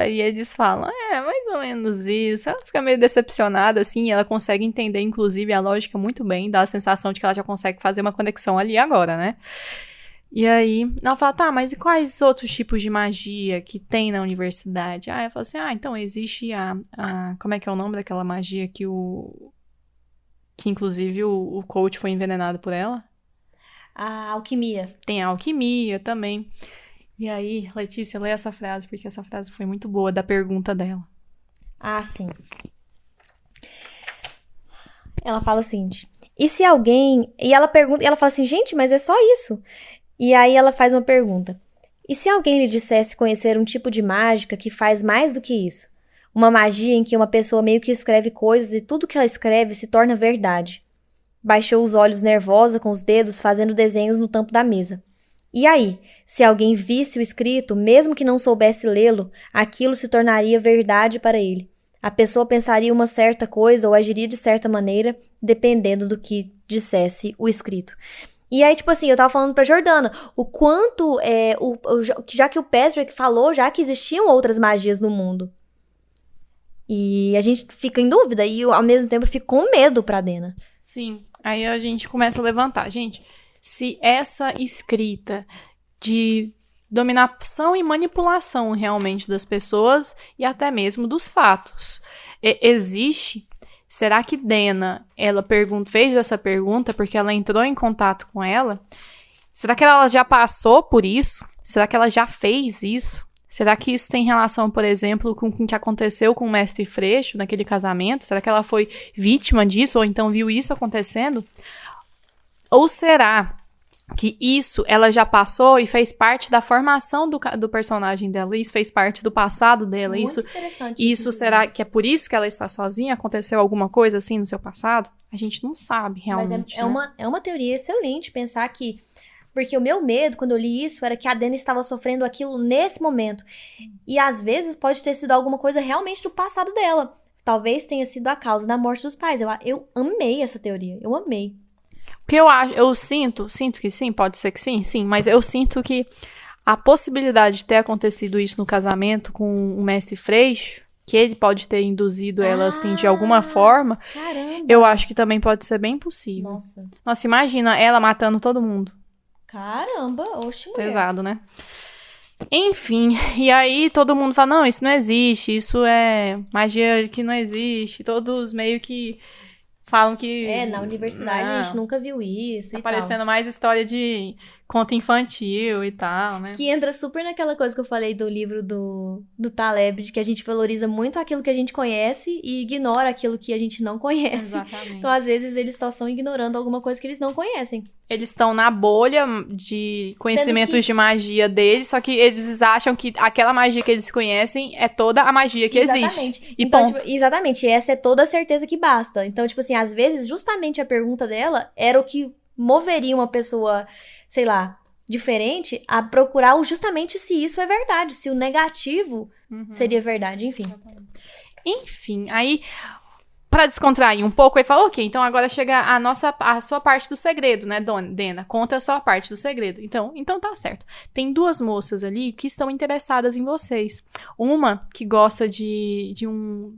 S1: E eles falam, mais ou menos isso. Ela fica meio decepcionada, assim, ela consegue entender, inclusive, a lógica muito bem, dá a sensação de que ela já consegue fazer uma conexão ali agora, né? E aí, ela fala, mas e quais outros tipos de magia que tem na universidade? Ela fala assim, então existe como é que é o nome daquela magia que inclusive o coach foi envenenado por ela?
S2: A alquimia.
S1: Tem a alquimia também. E aí, Letícia, lê essa frase, porque essa frase foi muito boa, da pergunta dela.
S2: Sim. Ela fala o seguinte, e se alguém... E ela pergunta, e ela fala assim, gente, mas é só isso. E aí ela faz uma pergunta. E se alguém lhe dissesse conhecer um tipo de mágica que faz mais do que isso? Uma magia em que uma pessoa meio que escreve coisas e tudo que ela escreve se torna verdade. Baixou os olhos nervosa com os dedos fazendo desenhos no tampo da mesa. E aí, se alguém visse o escrito, mesmo que não soubesse lê-lo, aquilo se tornaria verdade para ele. A pessoa pensaria uma certa coisa ou agiria de certa maneira, dependendo do que dissesse o escrito. E aí, tipo assim, eu tava falando pra Jordana, o quanto, já que o Patrick falou, já que existiam outras magias no mundo. E a gente fica em dúvida e ao mesmo tempo fica com medo pra Dena.
S1: Sim, aí a gente começa a levantar. Gente, se essa escrita de dominação e manipulação realmente das pessoas e até mesmo dos fatos existe, será que Dena, ela fez essa pergunta porque ela entrou em contato com ela? Será que ela já passou por isso? Será que ela já fez isso? Será que isso tem relação, por exemplo, com o que aconteceu com o mestre Freixo naquele casamento? Será que ela foi vítima disso ou então viu isso acontecendo? Ou será que isso ela já passou e fez parte da formação do personagem dela? Isso fez parte do passado dela?
S2: Muito interessante.
S1: Isso será que é por isso que ela está sozinha? Aconteceu alguma coisa assim no seu passado? A gente não sabe realmente.
S2: Mas é uma teoria excelente pensar que... Porque o meu medo, quando eu li isso, era que a Dena estava sofrendo aquilo nesse momento. E às vezes pode ter sido alguma coisa realmente do passado dela. Talvez tenha sido a causa da morte dos pais. Eu amei essa teoria. Eu amei.
S1: O que eu sinto que sim, pode ser que sim, mas eu sinto que a possibilidade de ter acontecido isso no casamento com o mestre Freixo, que ele pode ter induzido ela, assim, de alguma forma,
S2: Caramba!
S1: eu acho que também pode ser bem possível.
S2: Nossa.
S1: Nossa, imagina ela matando todo mundo.
S2: Caramba, oxe, mulher.
S1: Pesado, né? Enfim, e aí todo mundo fala, não, isso não existe, isso é magia que não existe. Todos meio que falam que...
S2: Na universidade a gente nunca viu isso
S1: tá
S2: e
S1: parecendo
S2: tal.
S1: mais história de conto infantil e tal, né?
S2: Que entra super naquela coisa que eu falei do livro do Taleb, de que a gente valoriza muito aquilo que a gente conhece e ignora aquilo que a gente não conhece.
S1: Exatamente.
S2: Então, às vezes, eles só estão ignorando alguma coisa que eles não conhecem.
S1: Eles estão na bolha de conhecimentos
S2: que-
S1: de magia deles, só que eles acham que aquela magia que eles conhecem é toda a magia que existe. E
S2: Então,
S1: ponto.
S2: tipo, exatamente, essa é toda a certeza que basta. Então, tipo assim, às vezes, justamente a pergunta dela era o que moveria uma pessoa, sei lá, diferente a procurar justamente se isso é verdade, se o negativo seria verdade, enfim.
S1: Enfim, aí, pra descontrair um pouco, ele falou, ok, então agora chega a sua parte do segredo, né, Dena? Conta a sua parte do segredo. Então tá certo. Tem duas moças ali que estão interessadas em vocês. Uma que gosta de um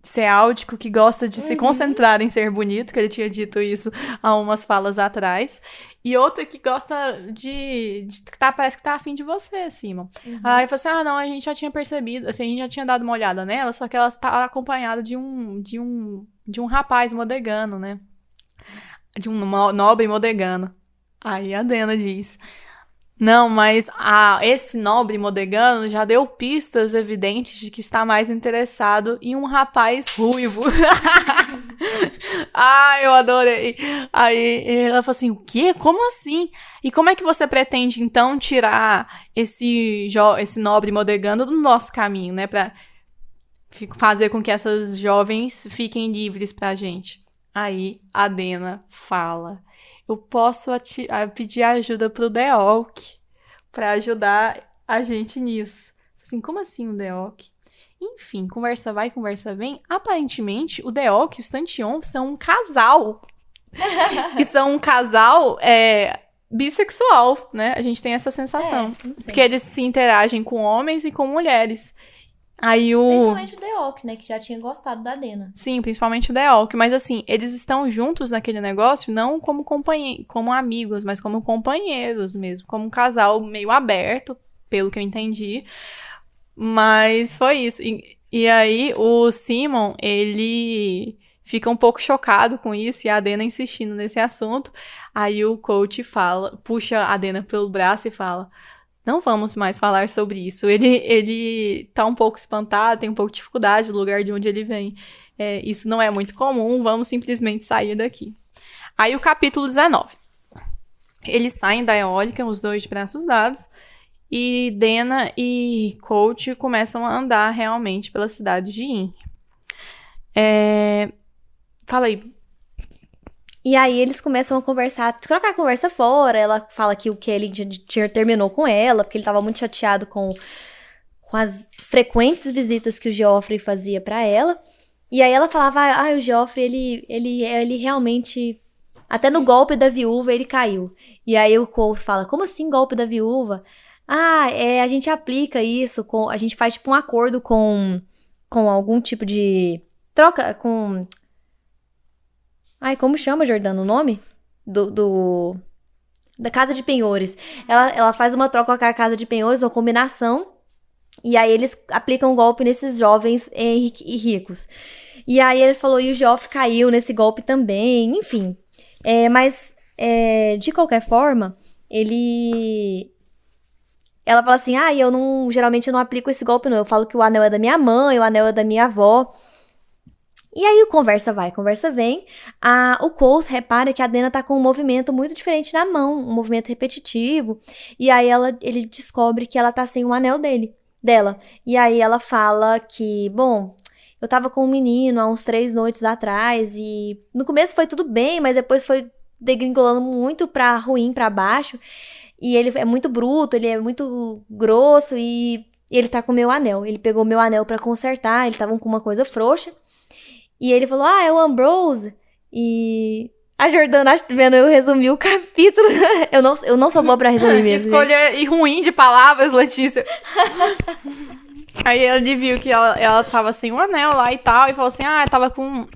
S1: ser áudico, que gosta de se concentrar em ser bonito, que ele tinha dito isso há umas falas atrás. E outra que gosta parece que tá afim de você, Simon. Aí falou assim, não, a gente já tinha percebido, assim, a gente já tinha dado uma olhada nela, só que ela tá acompanhada de um rapaz modegano, né? De um nobre modegano. Aí a Dena diz... Não, mas esse nobre modegano já deu pistas evidentes de que está mais interessado em um rapaz ruivo. Eu adorei. Aí ela falou assim, o quê? Como assim? E como é que você pretende, então, tirar esse nobre modegano do nosso caminho, né? Pra fazer com que essas jovens fiquem livres pra gente. Aí a Dena fala... Eu posso pedir ajuda pro Deok pra ajudar a gente nisso. Assim, como assim o Deok? Enfim, conversa vai, conversa vem. Aparentemente, o Deok e o Stantion são um casal. E são um casal bissexual, né? A gente tem essa sensação.
S2: Não sei.
S1: Porque eles se interagem com homens e com mulheres. Aí
S2: Principalmente o Deok, né? Que já tinha gostado da Dena.
S1: Sim, principalmente o Deok. Mas assim, eles estão juntos naquele negócio não como como amigos, mas como companheiros mesmo. Como um casal meio aberto, pelo que eu entendi. Mas foi isso. E aí, o Simon, ele fica um pouco chocado com isso e a Dena insistindo nesse assunto. Aí o coach puxa a Dena pelo braço e fala... Não vamos mais falar sobre isso. Ele tá um pouco espantado, tem um pouco de dificuldade no lugar de onde ele vem. Isso não é muito comum, vamos simplesmente sair daqui. Aí o capítulo 19. Eles saem da eólica, os dois de braços dados, e Dena e Coach começam a andar realmente pela cidade de In. Fala aí.
S2: E aí eles começam a conversar, trocar a conversa fora. Ela fala que o Kelly terminou com ela, porque ele tava muito chateado com as frequentes visitas que o Joffrey fazia pra ela. E aí ela falava, o Joffrey, ele realmente... Até no golpe da viúva ele caiu. E aí o Cole fala, como assim golpe da viúva? A gente aplica isso, a gente faz tipo um acordo com algum tipo de... Troca com... como chama, Jordana, o nome? Da Casa de Penhores. Ela faz uma troca com a Casa de Penhores, uma combinação, e aí eles aplicam um golpe nesses jovens e ricos. E aí ele falou, e o Joffrey caiu nesse golpe também, enfim. Mas, de qualquer forma, ela fala assim, geralmente eu não aplico esse golpe não, eu falo que o anel é da minha mãe, o anel é da minha avó. E aí, conversa vai, conversa vem. O Cole repara que a Dena tá com um movimento muito diferente na mão, um movimento repetitivo. E aí, ele descobre que ela tá sem o anel dela. E aí, ela fala que, bom, eu tava com um menino há uns 3 noites atrás e no começo foi tudo bem, mas depois foi degringolando muito pra ruim, pra baixo. E ele é muito bruto, ele é muito grosso e ele tá com o meu anel. Ele pegou meu anel pra consertar, ele tava com uma coisa frouxa. E ele falou, é o Ambrose. E A Jordana vendo eu resumir o capítulo. Eu não sou boa pra resumir
S1: Que
S2: mesmo.
S1: escolha e ruim de palavras, Letícia. Aí ele viu que ela tava sem o anel lá e tal, e falou assim, tava com...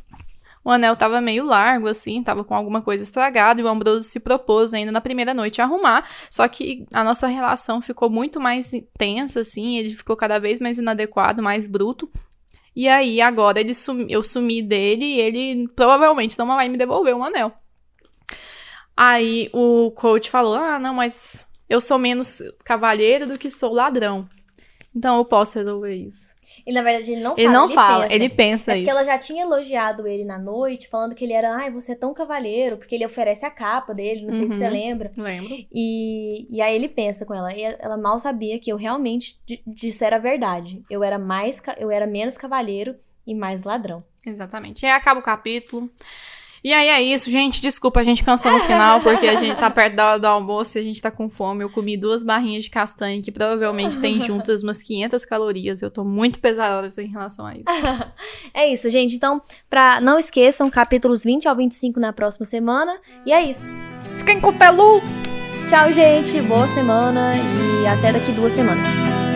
S1: O anel tava meio largo, assim, tava com alguma coisa estragada, e o Ambrose se propôs ainda na primeira noite a arrumar, só que a nossa relação ficou muito mais tensa, assim, ele ficou cada vez mais inadequado, mais bruto, e aí agora eu sumi dele e ele provavelmente não vai me devolver o anel. Aí o coach falou, não, mas eu sou menos cavalheiro do que sou ladrão, então eu posso resolver isso.
S2: E na verdade ele não fala,
S1: Ele não fala, ele pensa
S2: porque
S1: isso.
S2: ela já tinha elogiado ele na noite, falando que ele era, você é tão cavalheiro, porque ele oferece a capa dele, não sei se você lembra.
S1: Lembro.
S2: E aí ele pensa com ela, e ela mal sabia que eu realmente dissera a verdade. Eu era menos cavalheiro e mais ladrão.
S1: Exatamente. E aí acaba o capítulo. E aí é isso, gente. Desculpa, a gente cansou no final, porque a gente tá perto da hora do almoço e a gente tá com fome. Eu comi 2 barrinhas de castanha, que provavelmente tem juntas umas 500 calorias. Eu tô muito pesarosa em relação a isso.
S2: É isso, gente. Então, não esqueçam, capítulos 20 ao 25 na próxima semana. E é isso.
S1: Fiquem com o Pelu!
S2: Tchau, gente. Boa semana e até daqui 2 semanas.